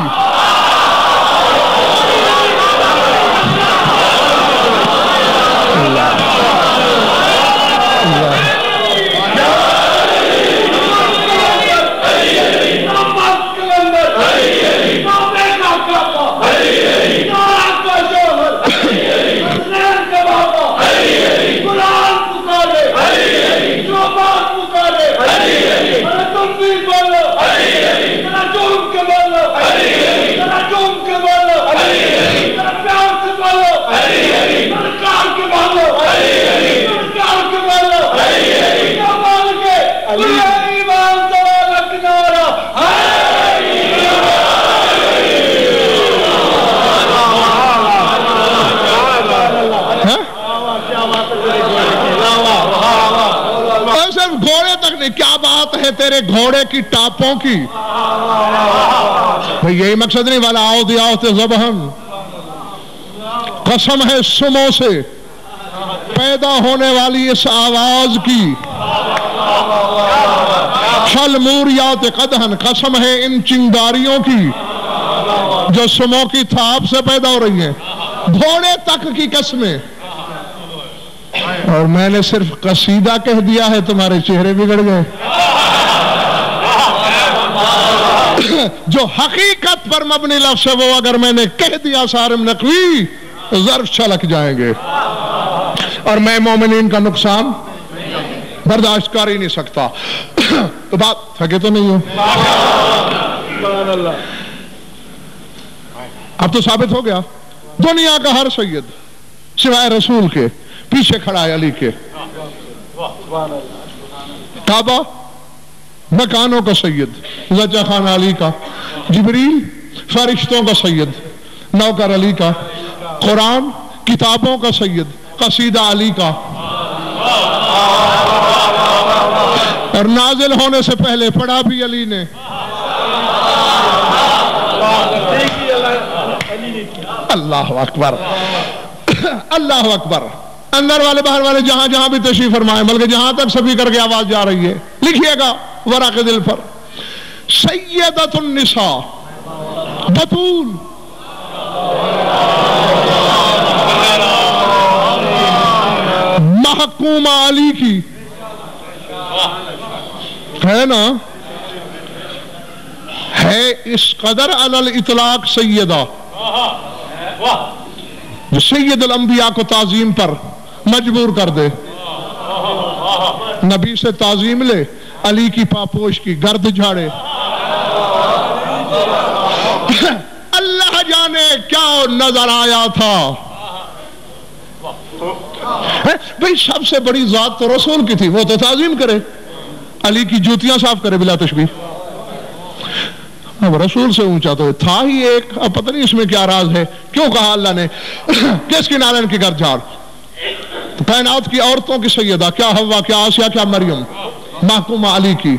کیا بات ہے تیرے گھوڑے کی ٹاپوں کی. یہی مقصد نہیں والا آؤ دیا زبہن, قسم ہے سموں سے پیدا ہونے والی اس آواز کی. شل موریات قدہن, قسم ہے ان چنگاریوں کی جو سموں کی تھاپ سے پیدا ہو رہی ہیں. گھوڑے تک کی قسمیں. اور میں نے صرف قصیدہ کہہ دیا ہے, تمہارے چہرے بگڑ گئے. جو حقیقت پر مبنی لفظ ہے وہ اگر میں نے کہہ دیا صارم نقوی, ظرف چھلک جائیں گے. اور میں مومنین کا نقصان برداشت کر ہی نہیں سکتا. تو بات تھکے تو نہیں ہو؟ اب تو ثابت ہو گیا دنیا کا ہر سید سوائے رسول کے پیچھے کھڑا ہے علی کے. کعبہ مکانوں کا سید زچہ خان علی کا, جبریل فرشتوں کا سید نوکر علی کا, قرآن کتابوں کا سید قصیدہ علی کا, اور نازل ہونے سے پہلے پڑھا بھی علی نے. اللہ اکبر, اللہ اکبر. اندر والے باہر والے جہاں جہاں بھی تشریف فرمائے, بلکہ جہاں تک سبھی کر کے آواز جا رہی ہے لکھیے گا ورق دل پر. سیدۃ النساء بطول محکومہ علی کی ہے نا, ہے اس قدر علی الاطلاق سیدہ جو سید الانبیاء کو تعظیم پر مجبور کر دے. نبی سے تعظیم لے, علی کی پاپوش کی گرد جھاڑے. اللہ جانے کیا نظر آیا تھا. بھئی سب سے بڑی ذات تو رسول کی تھی, وہ تو تعظیم کرے, علی کی جوتیاں صاف کرے بلا تشبیہ. اب رسول سے اونچا تو تھا ہی ایک. اب پتہ نہیں اس میں کیا راز ہے, کیوں کہا اللہ نے کس کی نالن کی گرد جھاڑ. کائنات کی عورتوں کی سیدہ, کیا حوا, کیا آسیہ, کیا مریم, محکومہ علی کی.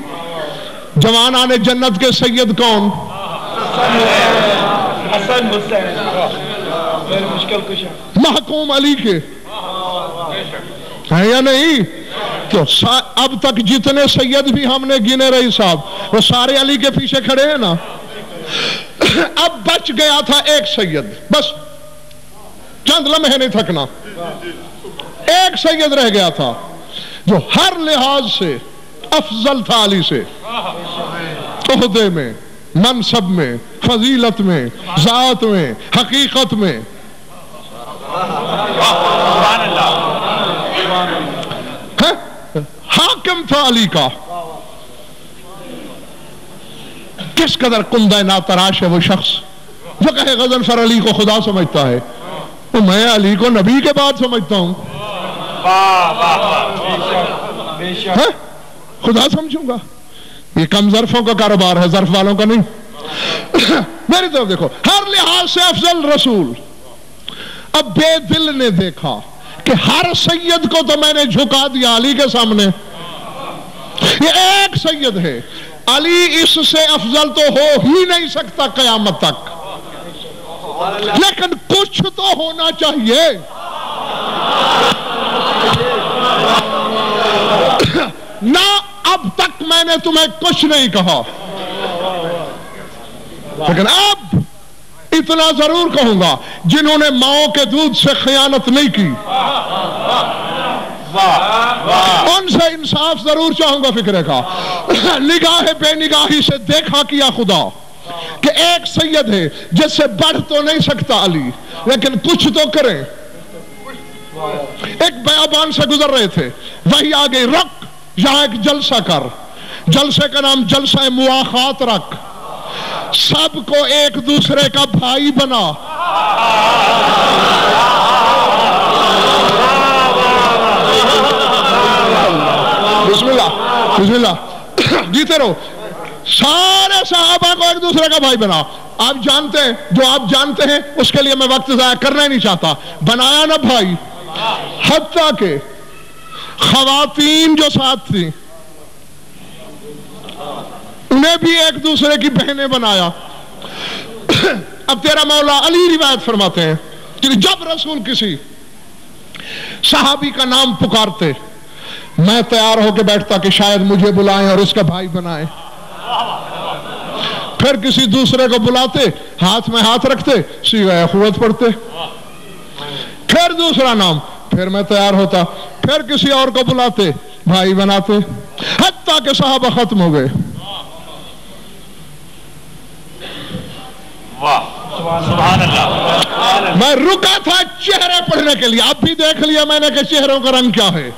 جوانان جنت کے سید کون؟ محکوم علی کے ہیں یا نہیں؟ تو اب تک جتنے سید بھی ہم نے گنے رہی صاحب وہ سارے علی کے پیچھے کھڑے ہیں نا. اب بچ گیا تھا ایک سید, بس چند لمحے نہیں تھکنا. ایک سید رہ گیا تھا جو ہر لحاظ سے افضل تھا علی سے, عہدے میں, منصب میں, فضیلت میں, ذات میں, حقیقت میں. حاکم تھا علی کا. کس قدر کندہ ناتراش ہے وہ شخص جو کہے غضنفر علی کو خدا سمجھتا ہے. میں علی کو نبی کے بعد سمجھتا ہوں, خدا سمجھوں گا. یہ کم ظرفوں کا کاروبار ہے, ظرف والوں کا نہیں. میری طرف دیکھو, ہر لحاظ سے افضل رسول, اب بے دل نے دیکھا کہ ہر سید کو تو میں نے جھکا دیا علی کے سامنے، یہ ایک سید ہے، علی اس سے افضل تو ہو ہی نہیں سکتا قیامت تک، لیکن کچھ تو ہونا چاہیے۔ نہ اب تک میں نے تمہیں کچھ نہیں کہا، لیکن اب اتنا ضرور کہوں گا، جنہوں نے ماؤں کے دودھ سے خیانت نہیں کی ان سے انصاف ضرور چاہوں گا فکرے کا۔ نگاہ بے نگاہی سے دیکھا کیا خدا کہ ایک سید ہے جس سے بڑھ تو نہیں سکتا علی، لیکن کچھ تو کریں۔ ایک بیابان سے گزر رہے تھے، وہی آگے رک، یہاں ایک جلسہ کر، جلسے کا نام جلسہ مواخات رکھ، سب کو ایک دوسرے کا بھائی بنا۔ بسم اللہ بسم اللہ، جیتے رہو۔ سارے صحابہ کو ایک دوسرے کا بھائی بنا۔ آپ جانتے ہیں، جو آپ جانتے ہیں اس کے لیے میں وقت ضائع کرنا ہی نہیں چاہتا، بنایا نا بھائی۔ حتیٰ کہ خواتین جو ساتھ تھیں انہیں بھی ایک دوسرے کی بہنیں بنایا۔ اب تیرا مولا علی روایت فرماتے ہیں کہ جب رسول کسی صحابی کا نام پکارتے میں تیار ہو کے بیٹھتا کہ شاید مجھے بلائیں اور اس کا بھائی بنائیں، پھر کسی دوسرے کو بلاتے، ہاتھ میں ہاتھ رکھتے، سیغہ اخوت پڑھتے، پھر دوسرا نام، پھر میں تیار ہوتا، پھر کسی اور کو بلاتے، بھائی بناتے، حتیٰ کہ صحابہ ختم ہو گئے۔ سبحان اللہ۔ میں رکا تھا چہرے پڑھنے کے لیے، اب بھی دیکھ لیا میں نے کہ چہروں کا رنگ کیا ہے،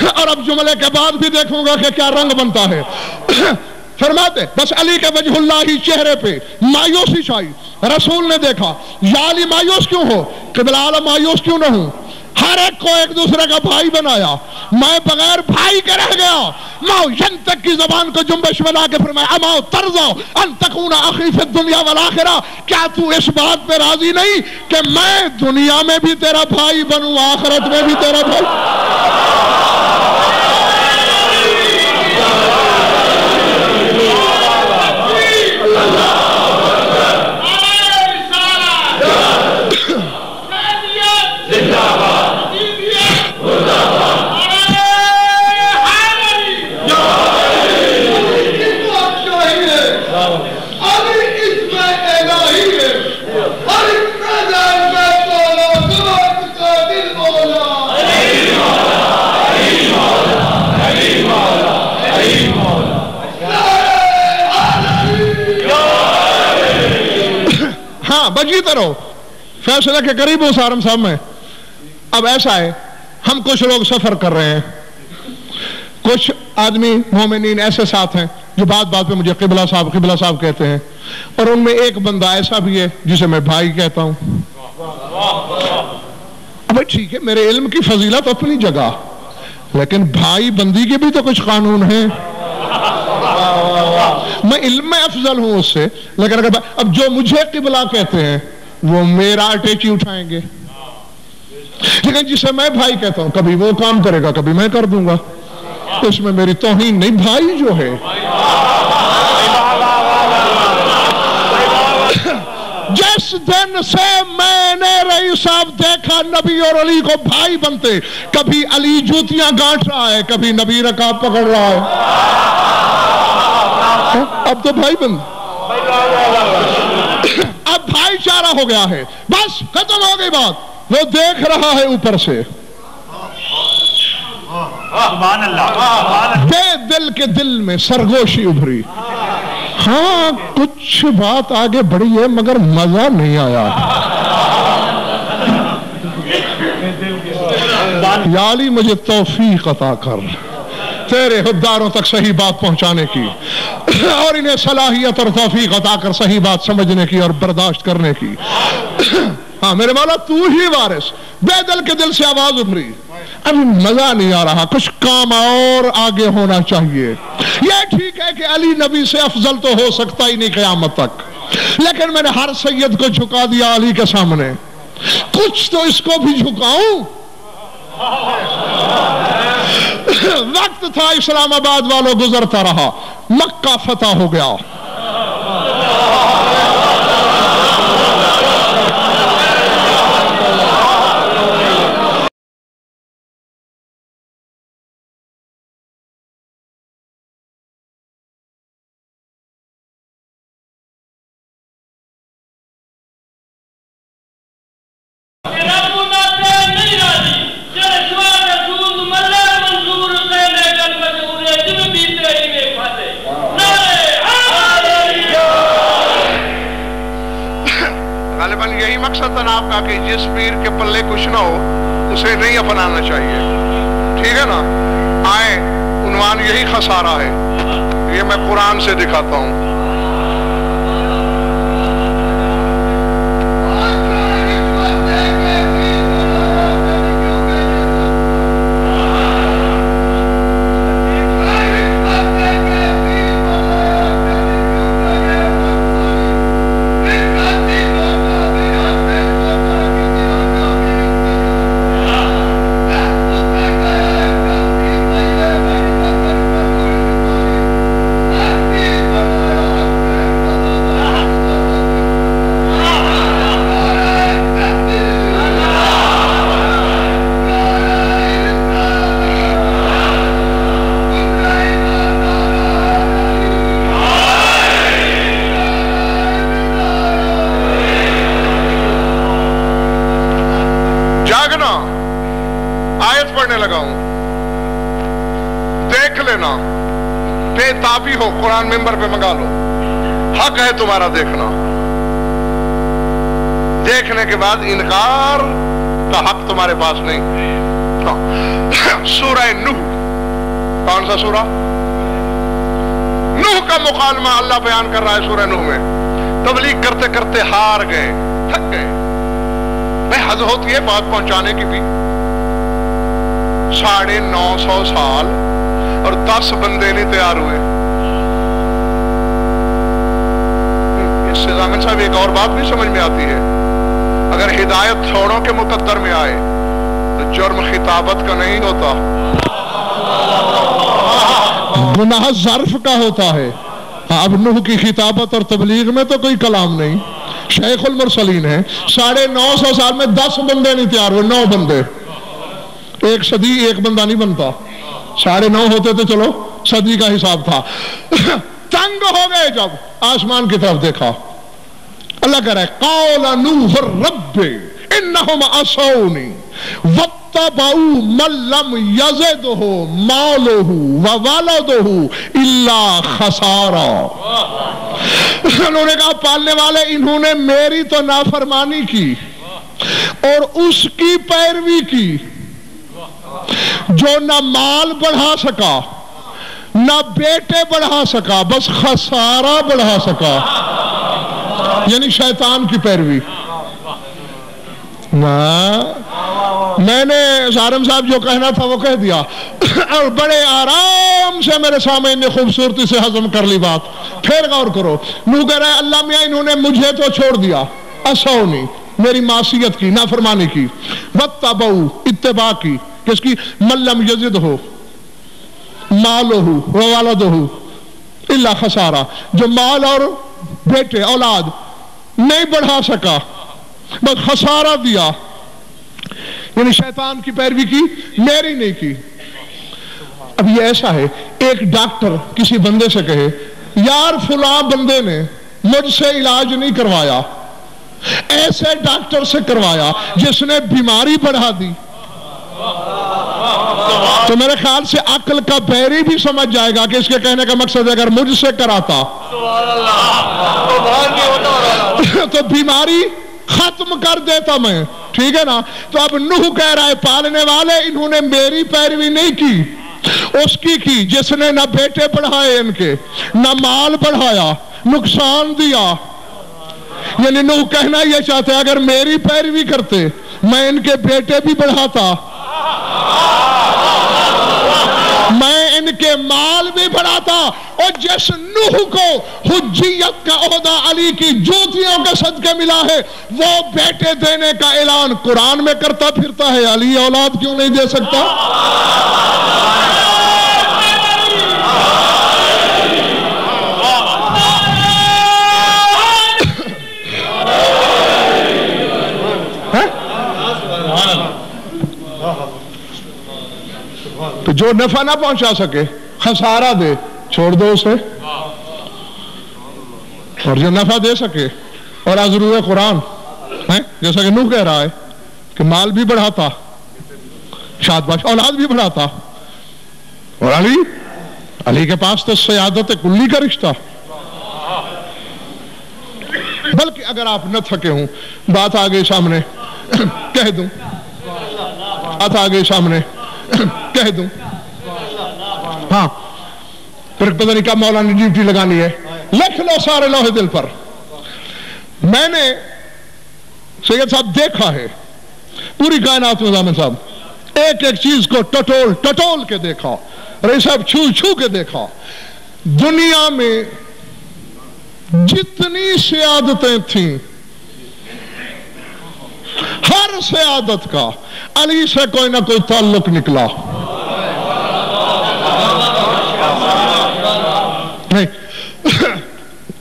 اور اب جملے کے بعد بھی دیکھوں گا کہ کیا رنگ بنتا ہے۔ فرماتے بس علی کے وجہ اللہ ہی چہرے پہ مایوسی چھائی۔ رسول نے دیکھا، یا علی مایوس کیوں ہو؟ قبلہ عالم مایوس کیوں نہ ہوں؟ ہر ایک کو ایک دوسرے کا بھائی بنایا، میں بغیر بھائی کے رہ گیا۔ ماؤ ینتق کی زبان کو جنبش میں لا کے فرمایا اماؤ ترضا ان تکون اخی فی الدنیا والآخرہ، کیا تو اس بات پہ راضی نہیں کہ میں دنیا میں بھی تیرا بھائی بنوں، آخرت میں بھی تیرا بھائی؟ بجیتے رہو، فیصلہ کے قریب ہو سارم صاحب میں۔ اب ایسا ہے، ہم کچھ لوگ سفر کر رہے ہیں، کچھ آدمی مومنین ایسے ساتھ ہیں جو بات بات پہ مجھے قبلہ صاحب کہتے ہیں، اور ان میں ایک بندہ ایسا بھی ہے جسے میں بھائی کہتا ہوں۔ اب ٹھیک ہے، میرے علم کی فضیلت اپنی جگہ، لیکن بھائی بندی کے بھی تو کچھ قانون ہیں۔ میں علم میں افضل ہوں اس سے، لیکن اگر اب جو مجھے قبلہ کہتے ہیں وہ میرا اٹیچی اٹھائیں گے، لیکن جسے میں بھائی کہتا ہوں کبھی وہ کام کرے گا کبھی میں کر دوں گا، اس میں میری توہین نہیں۔ بھائی جو ہے جس دن سے میں نے رئیس صاحب دیکھا نبی اور علی کو بھائی بنتے، کبھی علی جوتیاں گانٹ رہا ہے کبھی نبی رکاب پکڑ رہا ہے، اب تو بھائی بن، اب بھائی چارہ ہو گیا ہے، بس ختم ہو گئی بات۔ وہ دیکھ رہا ہے اوپر سے، سبحان اللہ، بے دل کے دل میں سرگوشی ابھری، ہاں کچھ بات آگے بڑھی ہے مگر مزہ نہیں آیا۔ یا علی مجھے توفیق عطا کر تیرے حداروں تک صحیح بات پہنچانے کی، اور انہیں صلاحیت اور توفیق عطا کر صحیح بات سمجھنے کی اور برداشت کرنے کی۔ ہاں میرے مولا تو ہی وارث۔ بے دل کے دل سے آواز ابھری، اب مزہ نہیں آ رہا، کچھ کام اور آگے ہونا چاہیے۔ یہ ٹھیک ہے کہ علی نبی سے افضل تو ہو سکتا ہی نہیں قیامت تک، لیکن میں نے ہر سید کو جھکا دیا علی کے سامنے۔ کچھ تو اس کو بھی جھکاؤں. وقت تھا اسلام آباد والوں گزرتا رہا، مکہ فتح ہو گیا. یہی مقصد تھا آپ کا کہ جس پیر کے پلے کچھ نہ ہو اسے نہیں اپنانا چاہیے. ٹھیک ہے نا؟ آئے عنوان یہی خسارہ ہے. یہ میں قرآن سے دکھاتا ہوں. ہو قرآن ممبر پہ منگا لو. حق ہے تمہارا دیکھنا. دیکھنے کے بعد انکار کا حق تمہارے پاس نہیں. سورہ نوح، کون سا سورہ؟ نوح کا مکالمہ اللہ بیان کر رہا ہے سورہ نوح میں. تبلیغ کرتے کرتے ہار گئے، تھک گئے. میں حد ہوتی ہے بات پہنچانے کی بھی. 950 سال اور 10 بندے نہیں تیار ہوئے. اس سے ضامن صاحب ایک اور بات بھی سمجھ میں آتی ہے. اگر ہدایت تھوڑوں کے مقدر میں آئے تو جرم خطابت کا نہیں ہوتا، گناہ ظرف کا ہوتا ہے. اب نوح کی خطابت اور تبلیغ میں تو کوئی کلام نہیں. شیخ المرسلین ہے. 950 سال میں 10 بندے نہیں تیار ہوئے. 9 بندے. ایک صدی ایک بندہ نہیں بنتا. 9.5 ہوتے تو چلو صدی کا حساب تھا. تنگ ہو گئے جب آسمان کی طرف دیکھا. اللہ کہہ رہا ہے قال نوح رب انہم عصونی واتبعوا من لم یزدہ مالہ وولدہ الا خسارا. انہوں نے کہا پالنے والے انہوں نے میری تو نافرمانی کی اور اس کی پیروی کی جو نہ مال بڑھا سکا نہ بیٹے بڑھا سکا، بس خسارہ بڑھا سکا. یعنی شیطان کی پیروی. میں نے سارم صاحب جو کہنا تھا وہ کہہ دیا اور بڑے آرام سے میرے سامنے نے خوبصورتی سے ہضم کر لی بات. پھر غور کرو. نوح کہہ رہا ہے اللہ میاں انہوں نے مجھے تو چھوڑ دیا، عصونی میری معصیت کی، نافرمانی کی، واتبعوا اتباع کی، کس کی؟ من لم یزدہ مالہ وولدہ الا خسارہ، جو مال اور بیٹے اولاد نہیں بڑھا سکا بس خسارہ دیا. یعنی شیطان کی پیروی کی، میری نہیں کی. اب یہ ایسا ہے ایک ڈاکٹر کسی بندے سے کہے یار فلاں بندے نے مجھ سے علاج نہیں کروایا، ایسے ڈاکٹر سے کروایا جس نے بیماری بڑھا دی، تو میرے خیال سے عقل کا بیری بھی سمجھ جائے گا کہ اس کے کہنے کا مقصد ہے اگر مجھ سے کراتا تو بیماری ختم کر دیتا میں. ٹھیک ہے نا؟ تو اب نوح کہہ رہا ہے پالنے والے انہوں نے میری پیروی نہیں کی، اس کی جس نے نہ بیٹے بڑھائے ان کے نہ مال بڑھایا، نقصان دیا. یعنی نوح کہنا یہ چاہتے ہیں اگر میری پیروی کرتے میں ان کے بیٹے بھی بڑھاتا، میں ان کے مال بھی بڑھاتا، اور جس نوح کو حجیت کا عہدہ علی کی جوتیوں کے صدقے ملا ہے، وہ بیٹے دینے کا اعلان قرآن میں کرتا پھرتا ہے، علی اولاد کیوں نہیں دے سکتا؟ تو جو نفع نہ پہنچا سکے، خسارہ دے، چھوڑ دو اسے، اور جو نفع دے سکے، اور ضرور قرآن ہے جیسا کہ نوح کہہ رہا ہے کہ مال بھی بڑھاتا، شادباش اولاد بھی بڑھاتا، اور علی کے پاس تو سیادت کلی کا رشتہ۔ بلکہ اگر آپ نہ تھکے ہوں، بات آگے سامنے کہہ دوں، بات آگے سامنے کہہ دوں، ہاں پھر پتہ نہیں کیا مولا نے ڈیوٹی لگانی ہے، لکھ لو سارے لوہے دل پر۔ میں نے سید صاحب دیکھا ہے پوری کائنات میں، ضامن صاحب ایک ایک چیز کو ٹٹول کے دیکھا، رئی صاحب چھو کے دیکھا۔ دنیا میں جتنی سیادتیں تھیں، ہر سیادت کا علی سے کوئی نہ کوئی تعلق نکلا۔ نہیں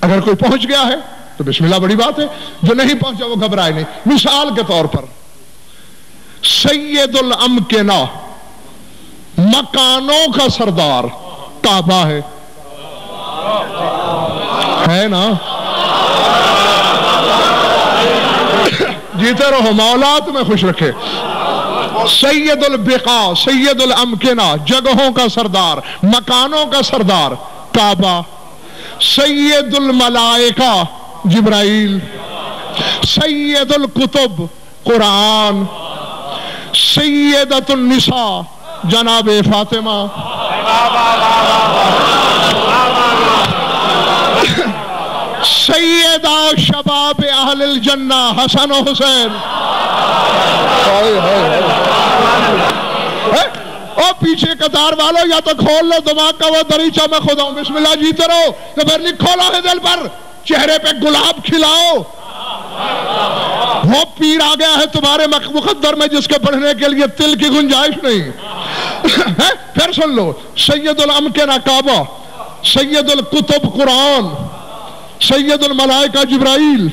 اگر کوئی پہنچ گیا ہے تو بسم اللہ، بڑی بات ہے، جو نہیں پہنچا وہ گھبرائے نہیں۔ مثال کے طور پر سید الامکنہ، مکانوں کا سردار کعبہ ہے نا؟ جیتے رہو، مولا تمہیں خوش رکھے۔ سید البقاع، سید الامکنہ، جگہوں کا سردار، مکانوں کا سردار کعبہ۔ سید الملائکہ جبرائیل، سید الکتب قرآن، سیدۃ النساء جناب فاطمہ، سیدہ شباب اہل الجنہ حسن و حسین۔ اور پیچھے قطار والو یا تو کھول لو دماغ کا وہ دریچہ، میں خدا ہوں، بسم اللہ جیتے رہو، تو پھر لکھو لوہے دل پر، چہرے پہ گلاب کھلاؤ۔ وہ پیر آ گیا ہے تمہارے مقدر میں جس کے پڑھنے کے لیے تل کی گنجائش نہیں۔ پھر سن لو، سید الامکنہ کعبہ، سید الکتب قرآن، سید الملائکہ جبرائیل،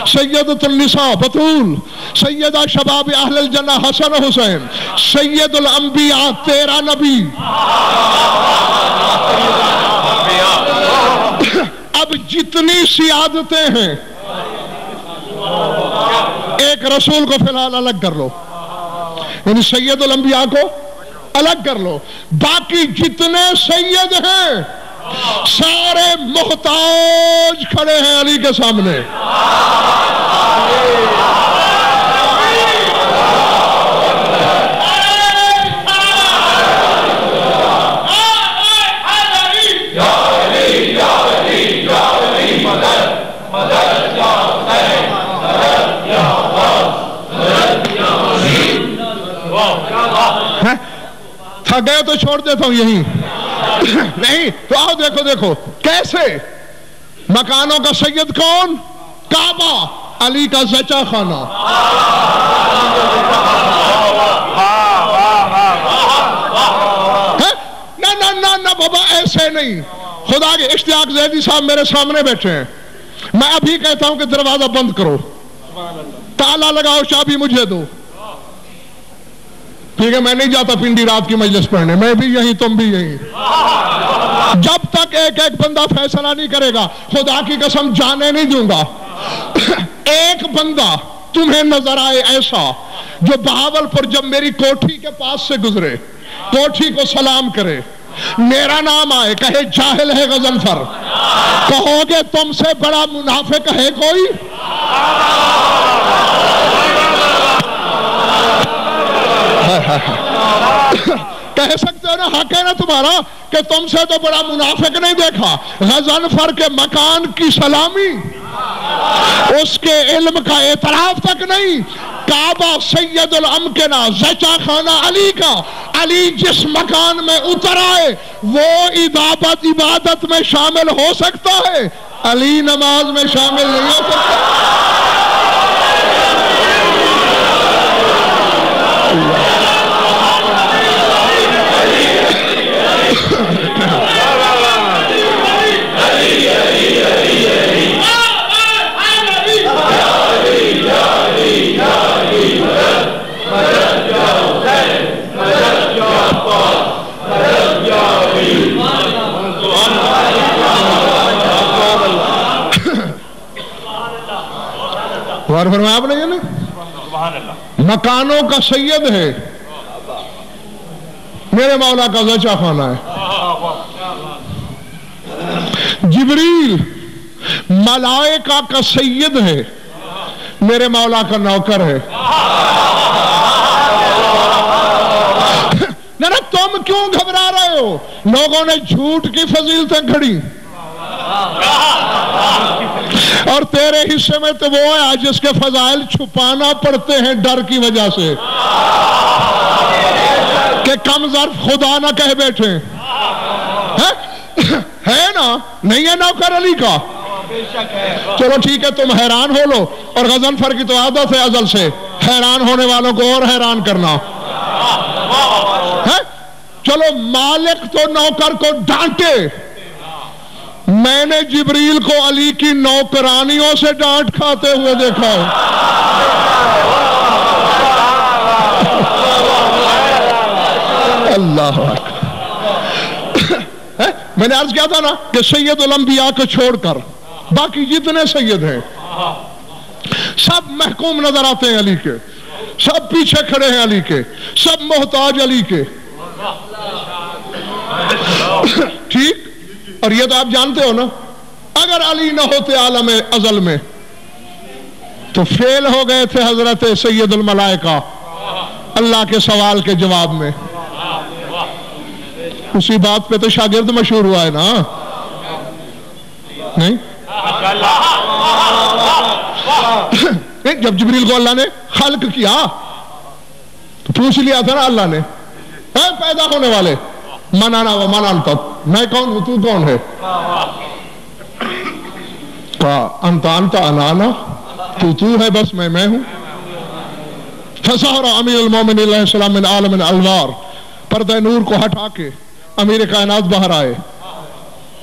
سیدۃ النساء بطول، سیدہ شباب اہل الجنہ حسن و حسین، سید الانبیاء 13 نبی۔ اب جتنی سیادتیں ہیں، ایک رسول کو فی الحال الگ کر لو، یعنی سید الانبیاء کو الگ کر لو، باقی جتنے سید ہیں سارے محتاج کھڑے ہیں علی کے سامنے۔ تھک گئے تو چھوڑ دیتا ہوں یہیں، نہیں تو آؤ دیکھو کیسے مکانوں کا سید کون؟ کعبہ، علی کا زچہ خانہ۔ نہ بابا ایسے نہیں، خدا کے اشتیاق زیدی صاحب میرے سامنے بیٹھے ہیں، میں ابھی کہتا ہوں کہ دروازہ بند کرو، تالا لگاؤ، چابی مجھے دو، ٹھیک ہے؟ میں نہیں جاتا پنڈی رات کی مجلس پڑھنے، میں بھی یہیں تم بھی یہیں، جب تک ایک ایک بندہ فیصلہ نہیں کرے گا خدا کی قسم جانے نہیں دوں گا۔ ایک بندہ تمہیں نظر آئے ایسا جو بہاولپور جب میری کوٹھی کے پاس سے گزرے، کوٹھی کو سلام کرے، میرا نام آئے، کہے جاہل ہے غضنفر، کہو گے تم سے بڑا منافق ہے کوئی؟ کہہ سکتے ہو نا، حق ہے نا تمہارا کہ تم سے تو بڑا منافق نہیں دیکھا۔ غضنفر کے مکان کی سلامی، اس کے علم کا اعتراف تک نہیں۔ کعبہ سید الامکنہ زچہ خانہ علی کا، علی جس مکان میں اتر آئے وہ عبادت میں شامل ہو سکتا ہے، علی نماز میں شامل نہیں ہو سکتا۔ غور فرمایا آپ نے یہ نہیں؟ مکانوں کا سید ہے، میرے مولا کا زچہ خانہ ہے۔ جبریل ملائکہ کا سید ہے، میرے مولا کا نوکر ہے۔ نہ تم کیوں گھبرا رہے ہو؟ لوگوں نے جھوٹ کی فضیلتیں گھڑی، اور تیرے حصے میں تو وہ ہے جس کے فضائل چھپانا پڑتے ہیں ڈر کی وجہ سے کہ کم ظرف خدا نہ کہہ بیٹھے۔ ہے نا؟ نہیں ہے نوکر علی کا؟ چلو ٹھیک ہے، تم حیران ہو لو، اور غضنفر کی تو عادت ہے ازل سے حیران ہونے والوں کو اور حیران کرنا۔ چلو مالک تو نوکر کو ڈانٹے، میں نے جبریل کو علی کی نوکرانیوں سے ڈانٹ کھاتے ہوئے دیکھا ہے۔ اللہ میں نے عرض کیا تھا نا کہ سید الانبیاء کو چھوڑ کر باقی جتنے سید ہیں سب محکوم نظر آتے ہیں علی کے، سب پیچھے کھڑے ہیں علی کے، سب محتاج علی کے۔ ٹھیک؟ اور یہ تو آپ جانتے ہو نا، اگر علی نہ ہوتے عالم ازل میں تو فیل ہو گئے تھے حضرت سید الملائکہ اللہ کے سوال کے جواب میں۔ اسی بات پہ تو شاگرد مشہور ہوا ہے نا، نہیں؟ جب جبریل کو اللہ نے خلق کیا تو پوچھ لیا تھا نا اللہ نے، پیدا ہونے والے من انا و من انت، میں کون ہوں تو کون ہے؟ کہا انت انت انا انا، تو ہے بس میں ہوں۔ فظہر امیر المومنین علیہ السلام من عالم الانوار، پردہ نور کو ہٹا کے امیر کائنات باہر آئے،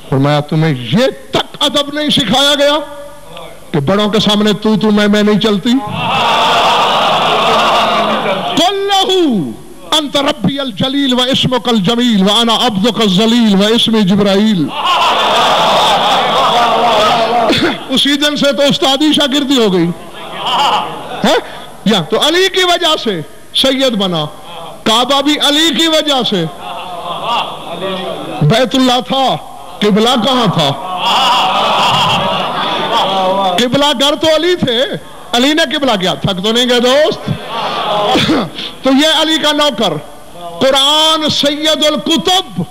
فرمایا تمہیں یہ تک ادب نہیں سکھایا گیا کہ بڑوں کے سامنے تو میں نہیں چلتی؟ قل لہو انت ربی الجلیل و اسمک الجمیل و انا عبدک الذلیل و اسمی جبرائیل۔ اسی دن سے تو استادی شاگردی ہو گئی یا تو علی کی وجہ سے سید بنا، کعبہ بھی علی کی وجہ سے، بیت اللہ تھا، قبلہ کہاں تھا؟ قبلہ گر تو علی تھے، علی نے قبلہ کیا، تھک تو نہیں گئے دوست؟ تو یہ علی کا نوکر، قرآن سید الکتب،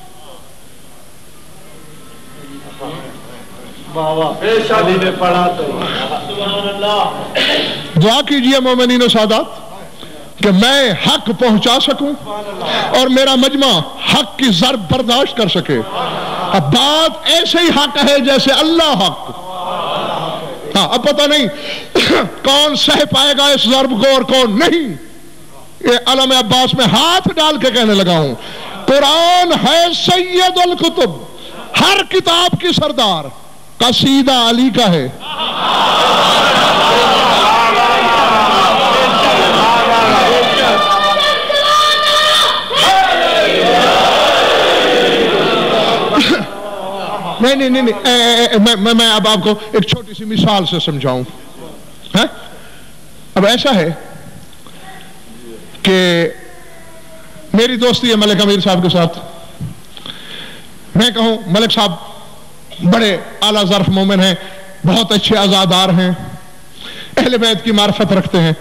دعا کیجئے مومنین و سادات کہ میں حق پہنچا سکوں اور میرا مجمع حق کی ضرب برداشت کر سکے۔ اب بات ایسے ہی حق ہے جیسے اللہ حق۔ ہاں اب پتہ نہیں کون سہ پائے گا اس ضرب کو اور کون نہیں۔ یہ علم عباس میں ہاتھ ڈال کے کہنے لگا ہوں، قرآن ہے سید الکتب، ہر کتاب کی سردار، قصیدہ علی کا ہے۔ نہیں میں اب آپ کو ایک چھوٹی سی مثال سے سمجھاؤں۔ اب ایسا ہے کہ میری دوستی ہے ملک امیر صاحب کے ساتھ، میں کہوں ملک صاحب بڑے اعلیٰ ظرف مومن ہیں، بہت اچھے عزادار ہیں، اہل بیت کی معرفت رکھتے ہیں،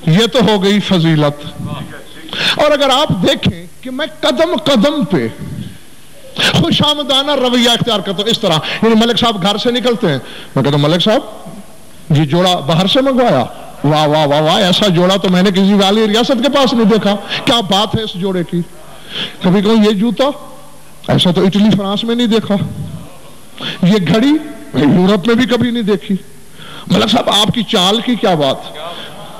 یہ تو ہو گئی فضیلت۔ اور اگر آپ دیکھیں کہ میں قدم قدم پہ خوش آمدانہ رویہ اختیار کرتا ہوں، اس طرح یعنی ملک صاحب گھر سے نکلتے ہیں، میں کہتا ہوں ملک صاحب یہ جوڑا باہر سے منگوایا، واہ واہ واہ واہ، ایسا جوڑا تو میں نے کسی والی ریاست کے پاس نہیں دیکھا، کیا بات ہے اس جوڑے کی۔ کبھی کہوں یہ جوتا ایسا تو اٹلی فرانس میں نہیں دیکھا، یہ گھڑی یورپ میں بھی کبھی نہیں دیکھی، ملک صاحب آپ کی چال کی کیا بات،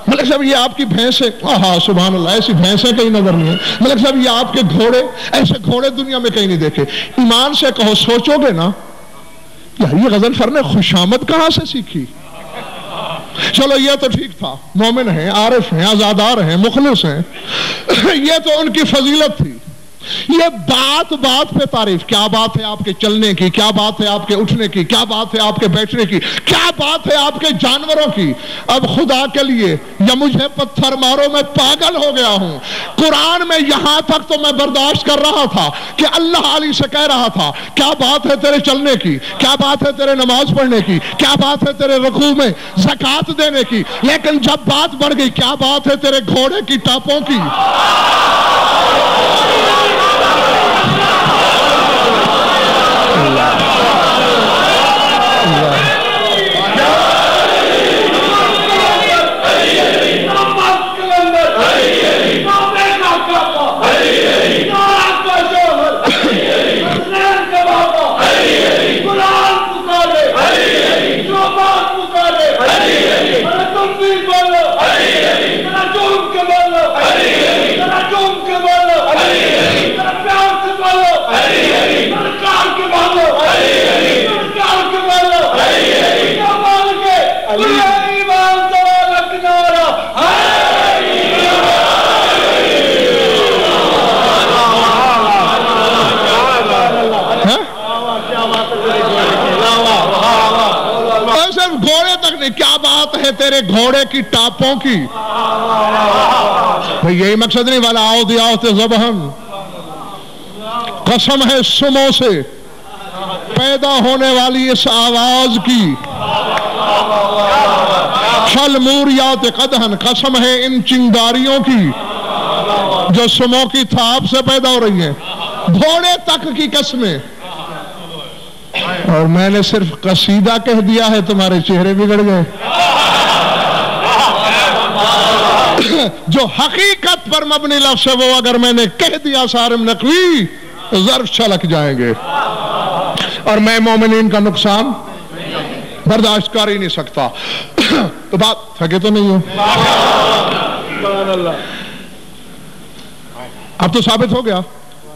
ملک صاحب یہ آپ کی بھینسیں، ہاں سبحان اللہ ایسی بھینسیں کہیں نظر نہیں ہیں، ملک صاحب یہ آپ کے گھوڑے، ایسے گھوڑے دنیا میں کہیں نہیں دیکھے۔ ایمان سے کہو سوچو گے نا یار یہ غضنفر نے خوشامد کہاں سے سیکھی؟ چلو یہ تو ٹھیک تھا، مومن ہیں، عارف ہیں، عزادار ہیں، مخلص ہیں، یہ تو ان کی فضیلت تھی۔ یہ بات بات پہ تعریف، کیا بات ہے آپ کے چلنے کی، کیا بات ہے آپ کے اٹھنے کی، کیا بات ہے آپ کے بیٹھنے کی، کیا بات ہے آپ کے جانوروں کی۔ اب خدا کے لیے یا مجھے پتھر مارو میں پاگل ہو گیا ہوں۔ قرآن میں یہاں تک تو میں برداشت کر رہا تھا کہ اللہ علی سے کہہ رہا تھا کیا بات ہے تیرے چلنے کی، کیا بات ہے تیرے نماز پڑھنے کی، کیا بات ہے تیرے رکوع میں زکوٰۃ دینے کی، لیکن جب بات بڑھ گئی کیا بات ہے تیرے گھوڑے کی ٹاپوں کی۔ کیا بات ہے تیرے گھوڑے کی ٹاپوں کی۔ بھئی یہی مقصد نہیں، والا آؤ دیاؤت زبہن، قسم ہے سموں سے پیدا ہونے والی اس آواز کی، شل موریات قدہن، قسم ہے ان چنگاریوں کی جو سموں کی تھاپ سے پیدا ہو رہی ہیں، گھوڑے تک کی قسمیں۔ اور میں نے صرف قصیدہ کہہ دیا ہے تمہارے چہرے بگڑ گئے۔ جو حقیقت پر مبنی لفظ ہے وہ اگر میں نے کہہ دیا صارم نقوی ظرف چھلک جائیں گے، اور میں مومنین کا نقصان برداشت کر ہی نہیں سکتا۔ تو بات تھکے تو نہیں ہو؟ اب تو ثابت ہو گیا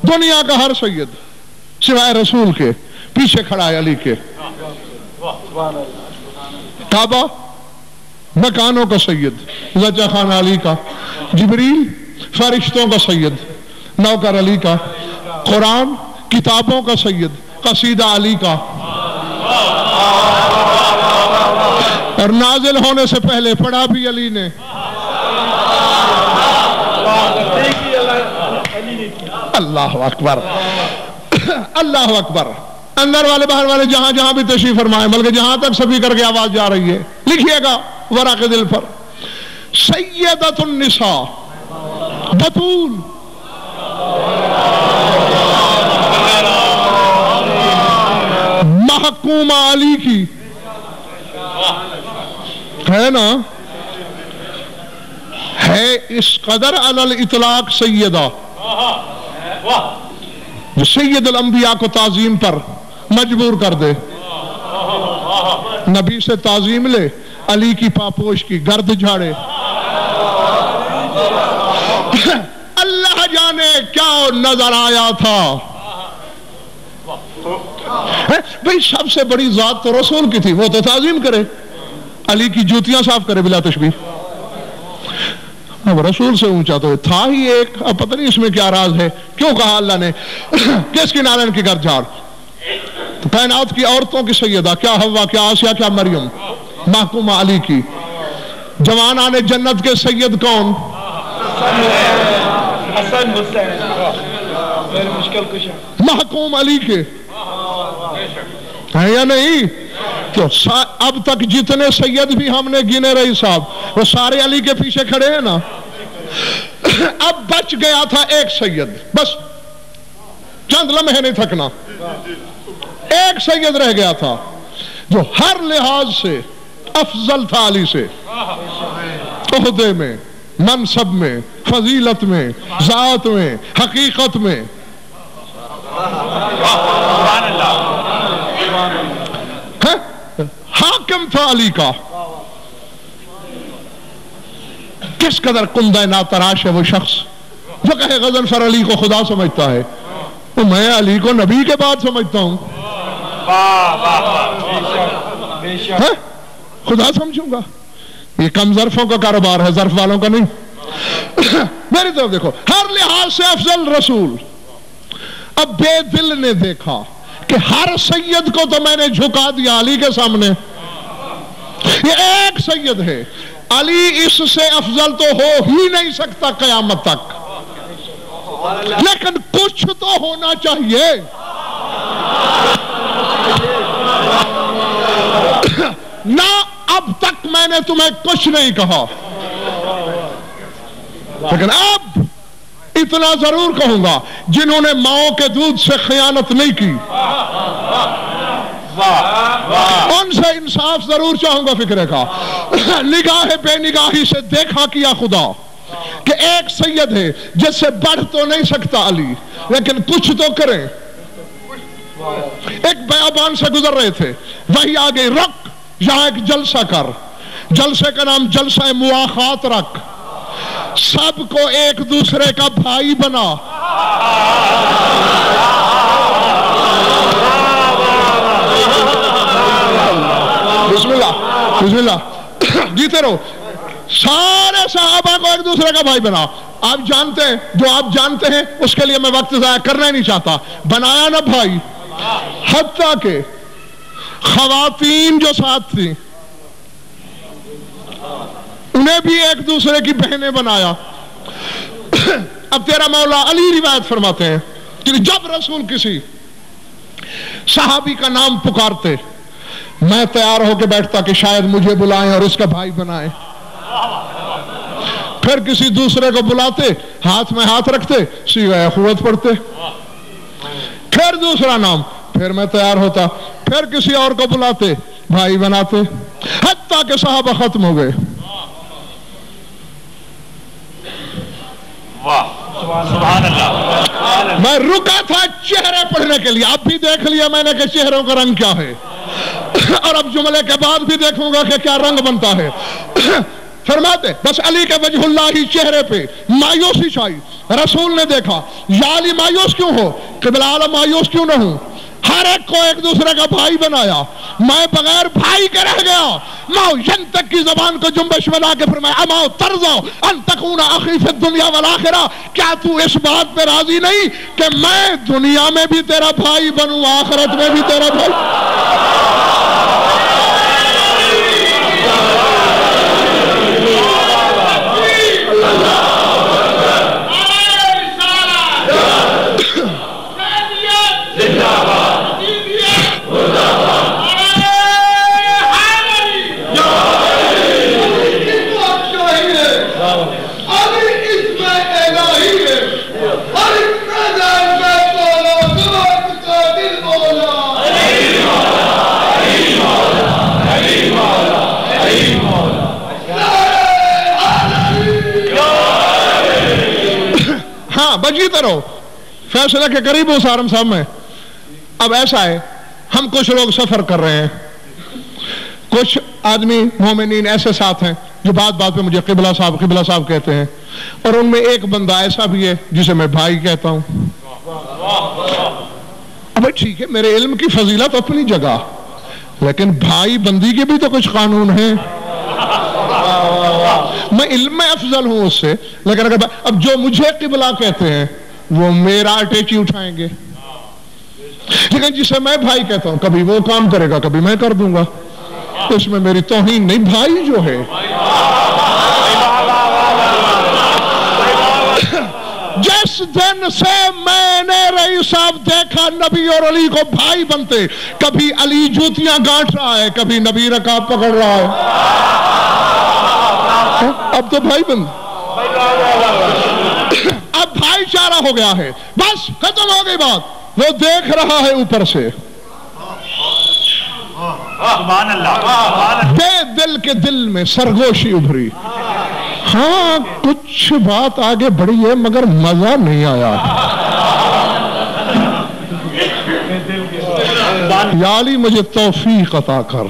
دنیا کا ہر سید سوائے رسول کے پیچھے کھڑا ہے علی کے۔ کعبہ مکانوں کا سید زچہ خان علی کا، جبریل فرشتوں کا سید نوکر علی کا، قرآن کتابوں کا سید قصیدہ علی کا، اور نازل ہونے سے پہلے پڑھا بھی علی نے۔ اللہ اکبر، اللہ اکبر۔ اندر والے باہر والے جہاں جہاں بھی تشریف فرمائیں، بلکہ جہاں تک سبھی کر کے آواز جا رہی ہے لکھیے گا ورق دل پر، سیدۃ النساء بطول محکومہ علی کی ہے نا، ہے اس قدر علی الاطلاق سیدہ جو سید الانبیاء کو تعظیم پر مجبور کر دے۔ نبی سے تعظیم لے، علی کی پاپوش کی گرد جھاڑے۔ اللہ جانے کیا نظر آیا تھا۔ بھئی سب سے بڑی ذات تو رسول کی تھی، وہ تو تعظیم کرے، علی کی جوتیاں صاف کرے بلا تشبیہ۔ اب رسول سے اونچا تو تھا ہی ایک، اب پتہ نہیں اس میں کیا راز ہے، کیوں کہا اللہ نے کس کی نارائن کی گرد جھاڑ؟ تو کائنات کی عورتوں کی سیدہ، کیا حوا، کیا آسیہ، کیا مریم، محکومہ علی کی۔ جوانان جنت کے سید کون؟ حسن حسین مشکل کشا محکوم علی کے ہے یا نہیں؟ تو اب تک جتنے سید بھی ہم نے گنے رہی صاحب وہ سارے علی کے پیچھے کھڑے ہیں نا۔ اب بچ گیا تھا ایک سید، بس چند لمحے نہیں تھکنا، ایک سید رہ گیا تھا جو ہر لحاظ سے افضل تھا علی سے، عہدے میں، منصب میں، فضیلت میں، ذات میں، حقیقت میں. حاکم تھا علی کا. کس قدر کندہ ناتراش ہے وہ شخص جو کہے غضنفر علی کو خدا سمجھتا ہے. تو میں علی کو نبی کے بعد سمجھتا ہوں. خدا سمجھوں گا. یہ کم ظرفوں کا کاروبار ہے، ظرف والوں کا نہیں. میری طرف دیکھو، ہر لحاظ سے افضل رسول. اب بے دل نے دیکھا کہ ہر سید کو تو میں نے جھکا دیا علی کے سامنے. یہ ایک سید ہے، علی اس سے افضل تو ہو ہی نہیں سکتا قیامت تک. لیکن کچھ تو ہونا چاہیے. نہ اب تک میں نے تمہیں کچھ نہیں کہا، لیکن اب اتنا ضرور کہوں گا، جنہوں نے ماؤں کے دودھ سے خیانت نہیں کی ان سے انصاف ضرور چاہوں گا فکرے کا. نگاہ بے نگاہی سے دیکھا کیا خدا کہ ایک سید ہے جس سے بڑھ تو نہیں سکتا علی، لیکن کچھ تو کریں. ایک بیابان سے گزر رہے تھے، وہی آگے رک، یہاں ایک جلسہ کر. جلسے کا نام جلسہ مواخات رکھ. سب کو ایک دوسرے کا بھائی بنا. بسم اللہ بسم اللہ جیتے رہو. سارے صحابہ کو ایک دوسرے کا بھائی بنا. آپ جانتے ہیں، جو آپ جانتے ہیں اس کے لیے میں وقت ضائع کرنا ہی نہیں چاہتا. بنایا نا بھائی. حتیٰ کہ خواتین جو ساتھ تھیں انہیں بھی ایک دوسرے کی بہنیں بنایا. اب تیرا مولا علی روایت فرماتے ہیں کہ جب رسول کسی صحابی کا نام پکارتے میں تیار ہو کے بیٹھتا کہ شاید مجھے بلائیں اور اس کا بھائی بنائیں. پھر کسی دوسرے کو بلاتے، ہاتھ میں ہاتھ رکھتے، سیغہ اخوت پڑھتے. پھر دوسرا نام، پھر میں تیار ہوتا، پھر کسی اور کو بلاتے، بھائی بناتے، حتیٰ کہ صحابہ ختم ہو گئے. سبحان اللہ. میں رکا تھا چہرے پڑھنے کے لیے. اب بھی دیکھ لیا میں نے کہ چہروں کا رنگ کیا ہے، اور اب جملے کے بعد بھی دیکھوں گا کہ کیا رنگ بنتا ہے. فرماتے بس علی کے وجہ اللہ ہی چہرے پہ مایوسی چھائی. رسول نے دیکھا، یا علی مایوس کیوں ہو؟ قبلہ عالم مایوس کیوں نہ ہوں؟ ہر ایک کو ایک دوسرے کا بھائی بنایا. میں بغیر بھائی کے رہ گیا. ماؤ ینتق کی زبان کو جنبش بنا کے فرمایا اماؤ ترضا ان تکون اخی فی الدنیا والآخرہ. کیا تو اس بات پہ راضی نہیں کہ میں دنیا میں بھی تیرا بھائی بنوں، آخرت میں بھی تیرا بھائی؟ بجیتے رہو. فیصلہ کے قریب ہوں سارم صاحب میں. اب ایسا ہے، ہم کچھ لوگ سفر کر رہے ہیں، کچھ آدمی مومنین ایسے ساتھ ہیں جو بات بات پہ مجھے قبلہ صاحب کہتے ہیں، اور ان میں ایک بندہ ایسا بھی ہے جسے میں بھائی کہتا ہوں. اب ٹھیک ہے، میرے علم کی فضیلت اپنی جگہ، لیکن بھائی بندی کے بھی تو کچھ قانون ہیں. میں علم میں افضل ہوں اس سے، لیکن اگر اب جو مجھے قبلہ کہتے ہیں وہ میرا اٹیچی اٹھائیں گے، لیکن جسے میں بھائی کہتا ہوں کبھی وہ کام کرے گا کبھی میں کر دوں گا. اس میں میری توہین نہیں. بھائی جو ہے جس دن سے میں نے رئیس صاحب دیکھا نبی اور علی کو بھائی بنتے، کبھی علی جوتیاں گانٹ رہا ہے، کبھی نبی رکاب پکڑ رہا ہے. اب تو بھائی بن، اب بھائی چارہ ہو گیا ہے، بس ختم ہو گئی بات. وہ دیکھ رہا ہے اوپر سے. بے دل کے دل میں سرگوشی ابھری. ہاں کچھ بات آگے بڑھی ہے مگر مزہ نہیں آیا. یا علی مجھے توفیق عطا کر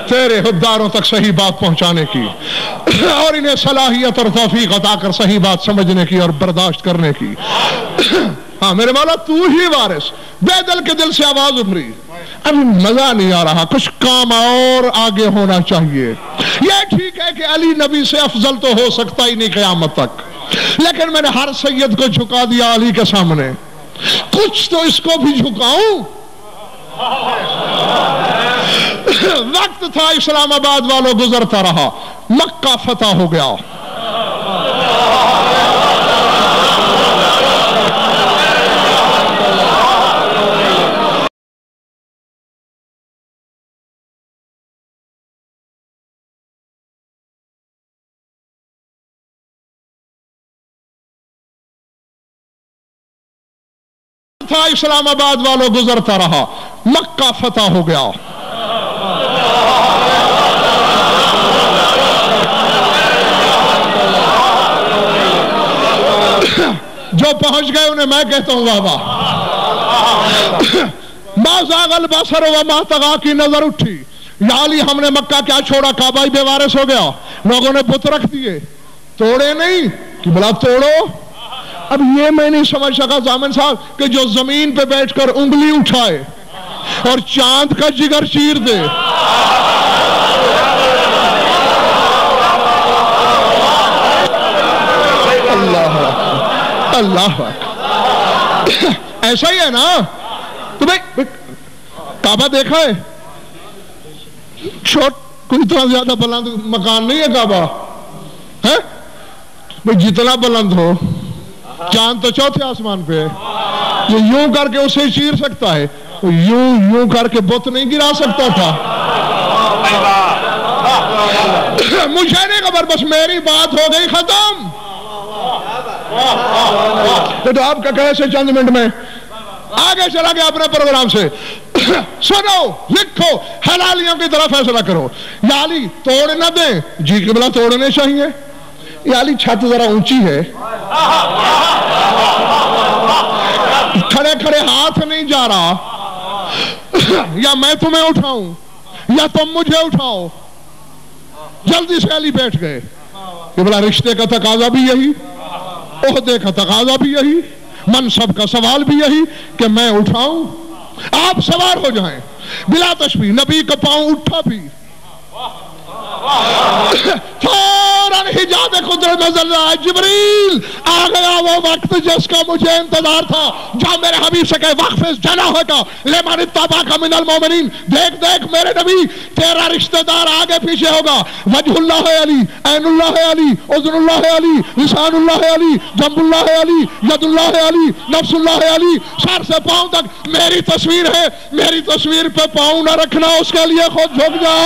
تیرے حداروں تک صحیح بات پہنچانے کی اور انہیں صلاحیت اور توفیق عطا کر صحیح بات سمجھنے کی اور برداشت کرنے کی. ہاں میرے مولا تو ہی وارث. بے دل کے دل سے آواز ابھری ابھی مزہ نہیں آ رہا, کچھ کام اور آگے ہونا چاہیے. یہ ٹھیک ہے کہ علی نبی سے افضل تو ہو سکتا ہی نہیں قیامت تک, لیکن میں نے ہر سید کو جھکا دیا علی کے سامنے, کچھ تو اس کو بھی جھکاؤں. وقت تھا اسلام آباد والوں گزرتا رہا, مکہ فتح ہو گیا. اسلام آباد والوں گزرتا رہا, مکہ فتح ہو گیا. جو پہنچ گئے انہیں میں کہتا ہوں واہ واہ. ما زاغ البصر وما طغى کی نظر اٹھی. یا علی ہم نے مکہ کیا چھوڑا, کعبہ ہی بے وارث ہو گیا. لوگوں نے بت رکھ دیے, توڑے نہیں کہ بلا توڑو. اب یہ میں نہیں سمجھ سکا ضامن صاحب کہ جو زمین پہ بیٹھ کر انگلی اٹھائے اور چاند کا جگر چیر دے. اللہ ایسا ہی ہے نا. تو بھائی کعبہ دیکھا ہے, کوئی اتنا زیادہ بلند مکان نہیں ہے کعبہ ہے بھائی. جتنا بلند ہو, چاند تو چوتھے آسمان پہ ہے, یہ یوں کر کے اسے چیر سکتا ہے, یوں کر کے بت نہیں گرا سکتا تھا. مجھے نہیں خبر, بس میری بات ہو گئی ختم. تو آپ کا کہے سے چند منٹ میں آگے چلا گیا اپنے پروگرام سے. سنو, لکھو, حلالیوں کی طرف فیصلہ کرو. یا علی توڑ نہ دیں, جی قبلہ توڑنے چاہیے. یا علی چھت ذرا اونچی ہے, کھڑے کھڑے ہاتھ نہیں جا رہا, یا میں تمہیں اٹھاؤں یا تم مجھے اٹھاؤ. جلدی سے علی بیٹھ گئے. قبلہ رشتے کا تقاضا بھی یہی, عہدے کا تقاضا بھی یہی, منصب کا سوال بھی یہی کہ میں اٹھاؤں, آپ سوار ہو جائیں بلا تشبیہ. نبی کا پاؤں اٹھا بھی, فوراً حجاب قدرت میں نظر آیا. جبریل آ گیا وہ وقت جس کا مجھے انتظار تھا. جا میرے حبیب سے کہے واقف جنا ہوگا لمن اتبعک من المؤمنین. دیکھ دیکھ میرے نبی تیرا رشتہ دار آگے پیچھے ہوگا. وجہ اللہ علی, عین اللہ علی, اذن اللہ علی, لسان اللہ علی, جنب اللہ علی, ید اللہ علی, نفس اللہ علی. سر سے پاؤں تک میری تصویر ہے. میری تصویر پہ پاؤں نہ رکھنا, اس کے لیے خود جھک جا.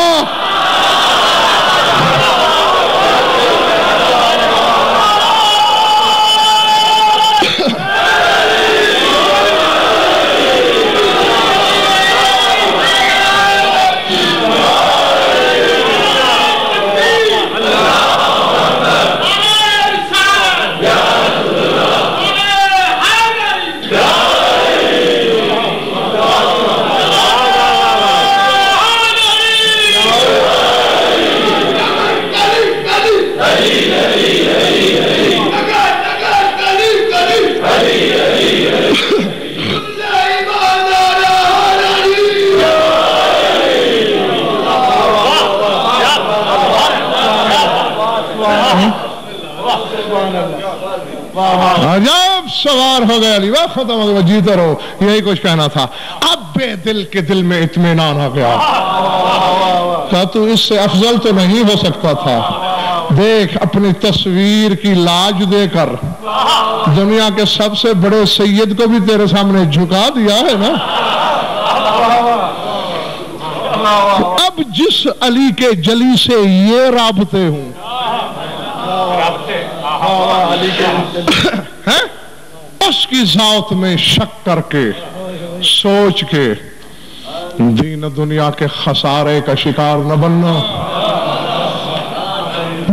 جب سوار ہو گئے علی, وہ ختم ہو گیا, جیتے رہو, یہی کچھ کہنا تھا. اب بے دل کے دل میں اطمینان آ گیا. کہا تو اس سے افضل تو نہیں ہو سکتا تھا. دیکھ اپنی تصویر کی لاج دے کر دنیا کے سب سے بڑے سید کو بھی تیرے سامنے جھکا دیا ہے نا. اب جس علی کے جلی سے یہ رابطے ہوں, اس کی ذات میں شک کر کے سوچ کے دین دنیا کے خسارے کا شکار نہ بننا.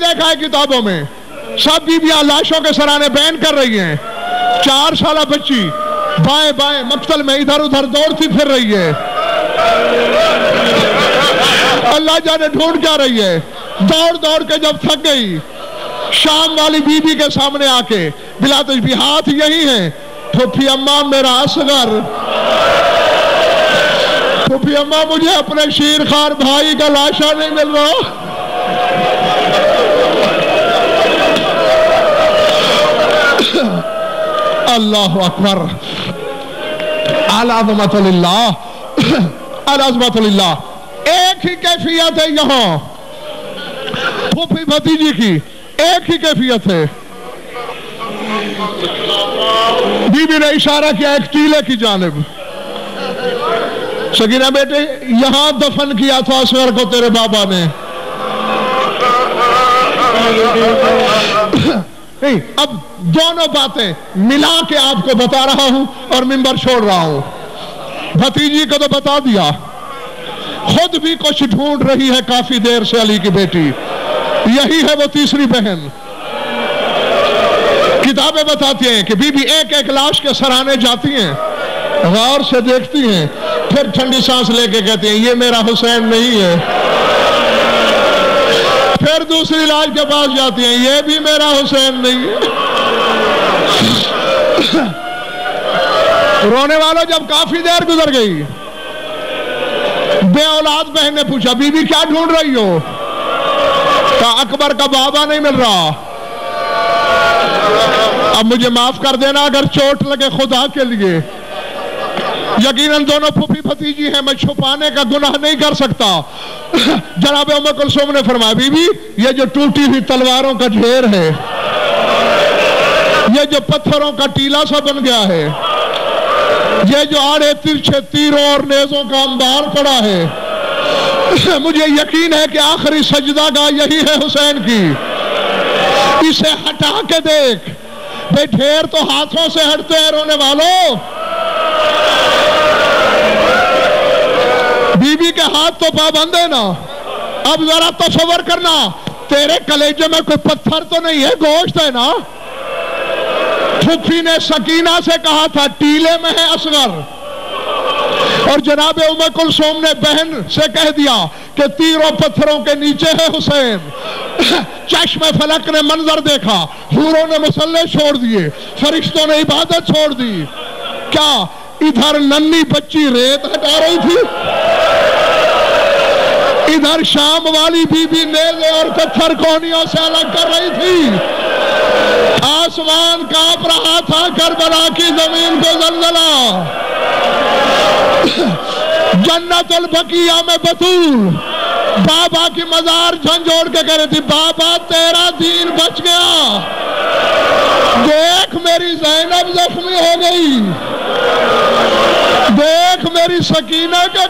دیکھا ہے کتابوں میں، سب بیویاں لاشوں کے سرانے بیان کر رہی ہیں، 4 سالہ بچی بائیں بائیں مقتل میں ادھر ادھر دوڑتی پھر رہی ہے، اللہ جانے ڈھونڈ کیا رہی ہے، دوڑ دوڑ کے جب تھک گئی، شام والی بی بی کے سامنے آ کے بلا تشبیہات یہی ہیں، پھوپھی اماں میرا اصغر، پھوپھی اماں مجھے اپنے شیر خار بھائی کا لاشا نہیں مل رہا، اللہ اکبر، العظمت للہ، العظمت للہ۔ ایک ہی کیفیت ہے یہاں پھوپھی بھتیجی کی، ایک ہی کیفیت ہے۔ بی بی نے اشارہ کیا ایک ٹیلے کی جانب، سکینہ بیٹے یہاں دفن کیا تھا اصغر کو تیرے بابا نے، نہیں اب دونوں باتیں ملا کے آپ کو بتا رہا ہوں اور منبر چھوڑ رہا ہوں۔ بھتیجی کو تو بتا دیا، خود بھی کچھ ڈھونڈ رہی ہے کافی دیر سے علی کی بیٹی، یہی ہے وہ تیسری بہن۔ کتابیں بتاتی ہیں کہ بی بی ایک ایک لاش کے سرانے جاتی ہیں، غور سے دیکھتی ہیں، پھر ٹھنڈی سانس لے کے کہتی ہیں یہ میرا حسین نہیں ہے، پھر دوسری لاش کے پاس جاتی ہیں یہ بھی میرا حسین نہیں ہے۔ رونے والوں جب کافی دیر گزر گئی، بے اولاد بہن نے پوچھا بی بی کیا ڈھونڈ رہی ہو؟ کہا اکبر کا بابا نہیں مل رہا۔ اب مجھے معاف کر دینا اگر چوٹ لگے خدا کے لیے، یقیناً دونوں پھوپھی بھتیجی ہیں، میں چھپانے کا گناہ نہیں کر سکتا۔ جناب ام کلثوم نے فرمایا بی بی یہ جو ٹوٹی ہوئی تلواروں کا ڈھیر ہے، یہ جو پتھروں کا ٹیلا سا بن گیا ہے، یہ جو آڑے ترچھے تیروں اور نیزوں کا انبار پڑا ہے، مجھے یقین ہے کہ آخری سجدہ گاہ یہی ہے حسین کی، اسے ہٹا کے دیکھ۔ بے ڈھیر تو ہاتھوں سے ہٹتے ہیں رونے والوں، بی بی کے ہاتھ تو پابند ہے نا۔ اب ذرا تصور کرنا تیرے کلیجے میں کوئی پتھر تو نہیں ہے، گوشت ہے نا۔ پھوپھی نے سکینہ سے کہا تھا ٹیلے میں ہے اصغر، اور جناب ام کلثوم نے بہن سے کہہ دیا کہ تیروں پتھروں کے نیچے ہے حسین۔ چشم فلک نے منظر دیکھا، حوروں نے مصلے چھوڑ دیے، فرشتوں نے عبادت چھوڑ دی، کیا ادھر ننھی بچی ریت ہٹا رہی تھی، ادھر شام والی بی بی نیزے اور پتھر کونیوں سے الگ کر رہی تھی، آسمان کانپ رہا تھا، کربلا کی زمین کو زلزلہ، جنت البقیہ میں بطول بابا کی مزار جھنجھوڑ کے کہہ رہی تھی بابا تیرا دین بچ گیا، دیکھ میری زینب زخمی ہو گئی، دیکھ میری سکینہ کا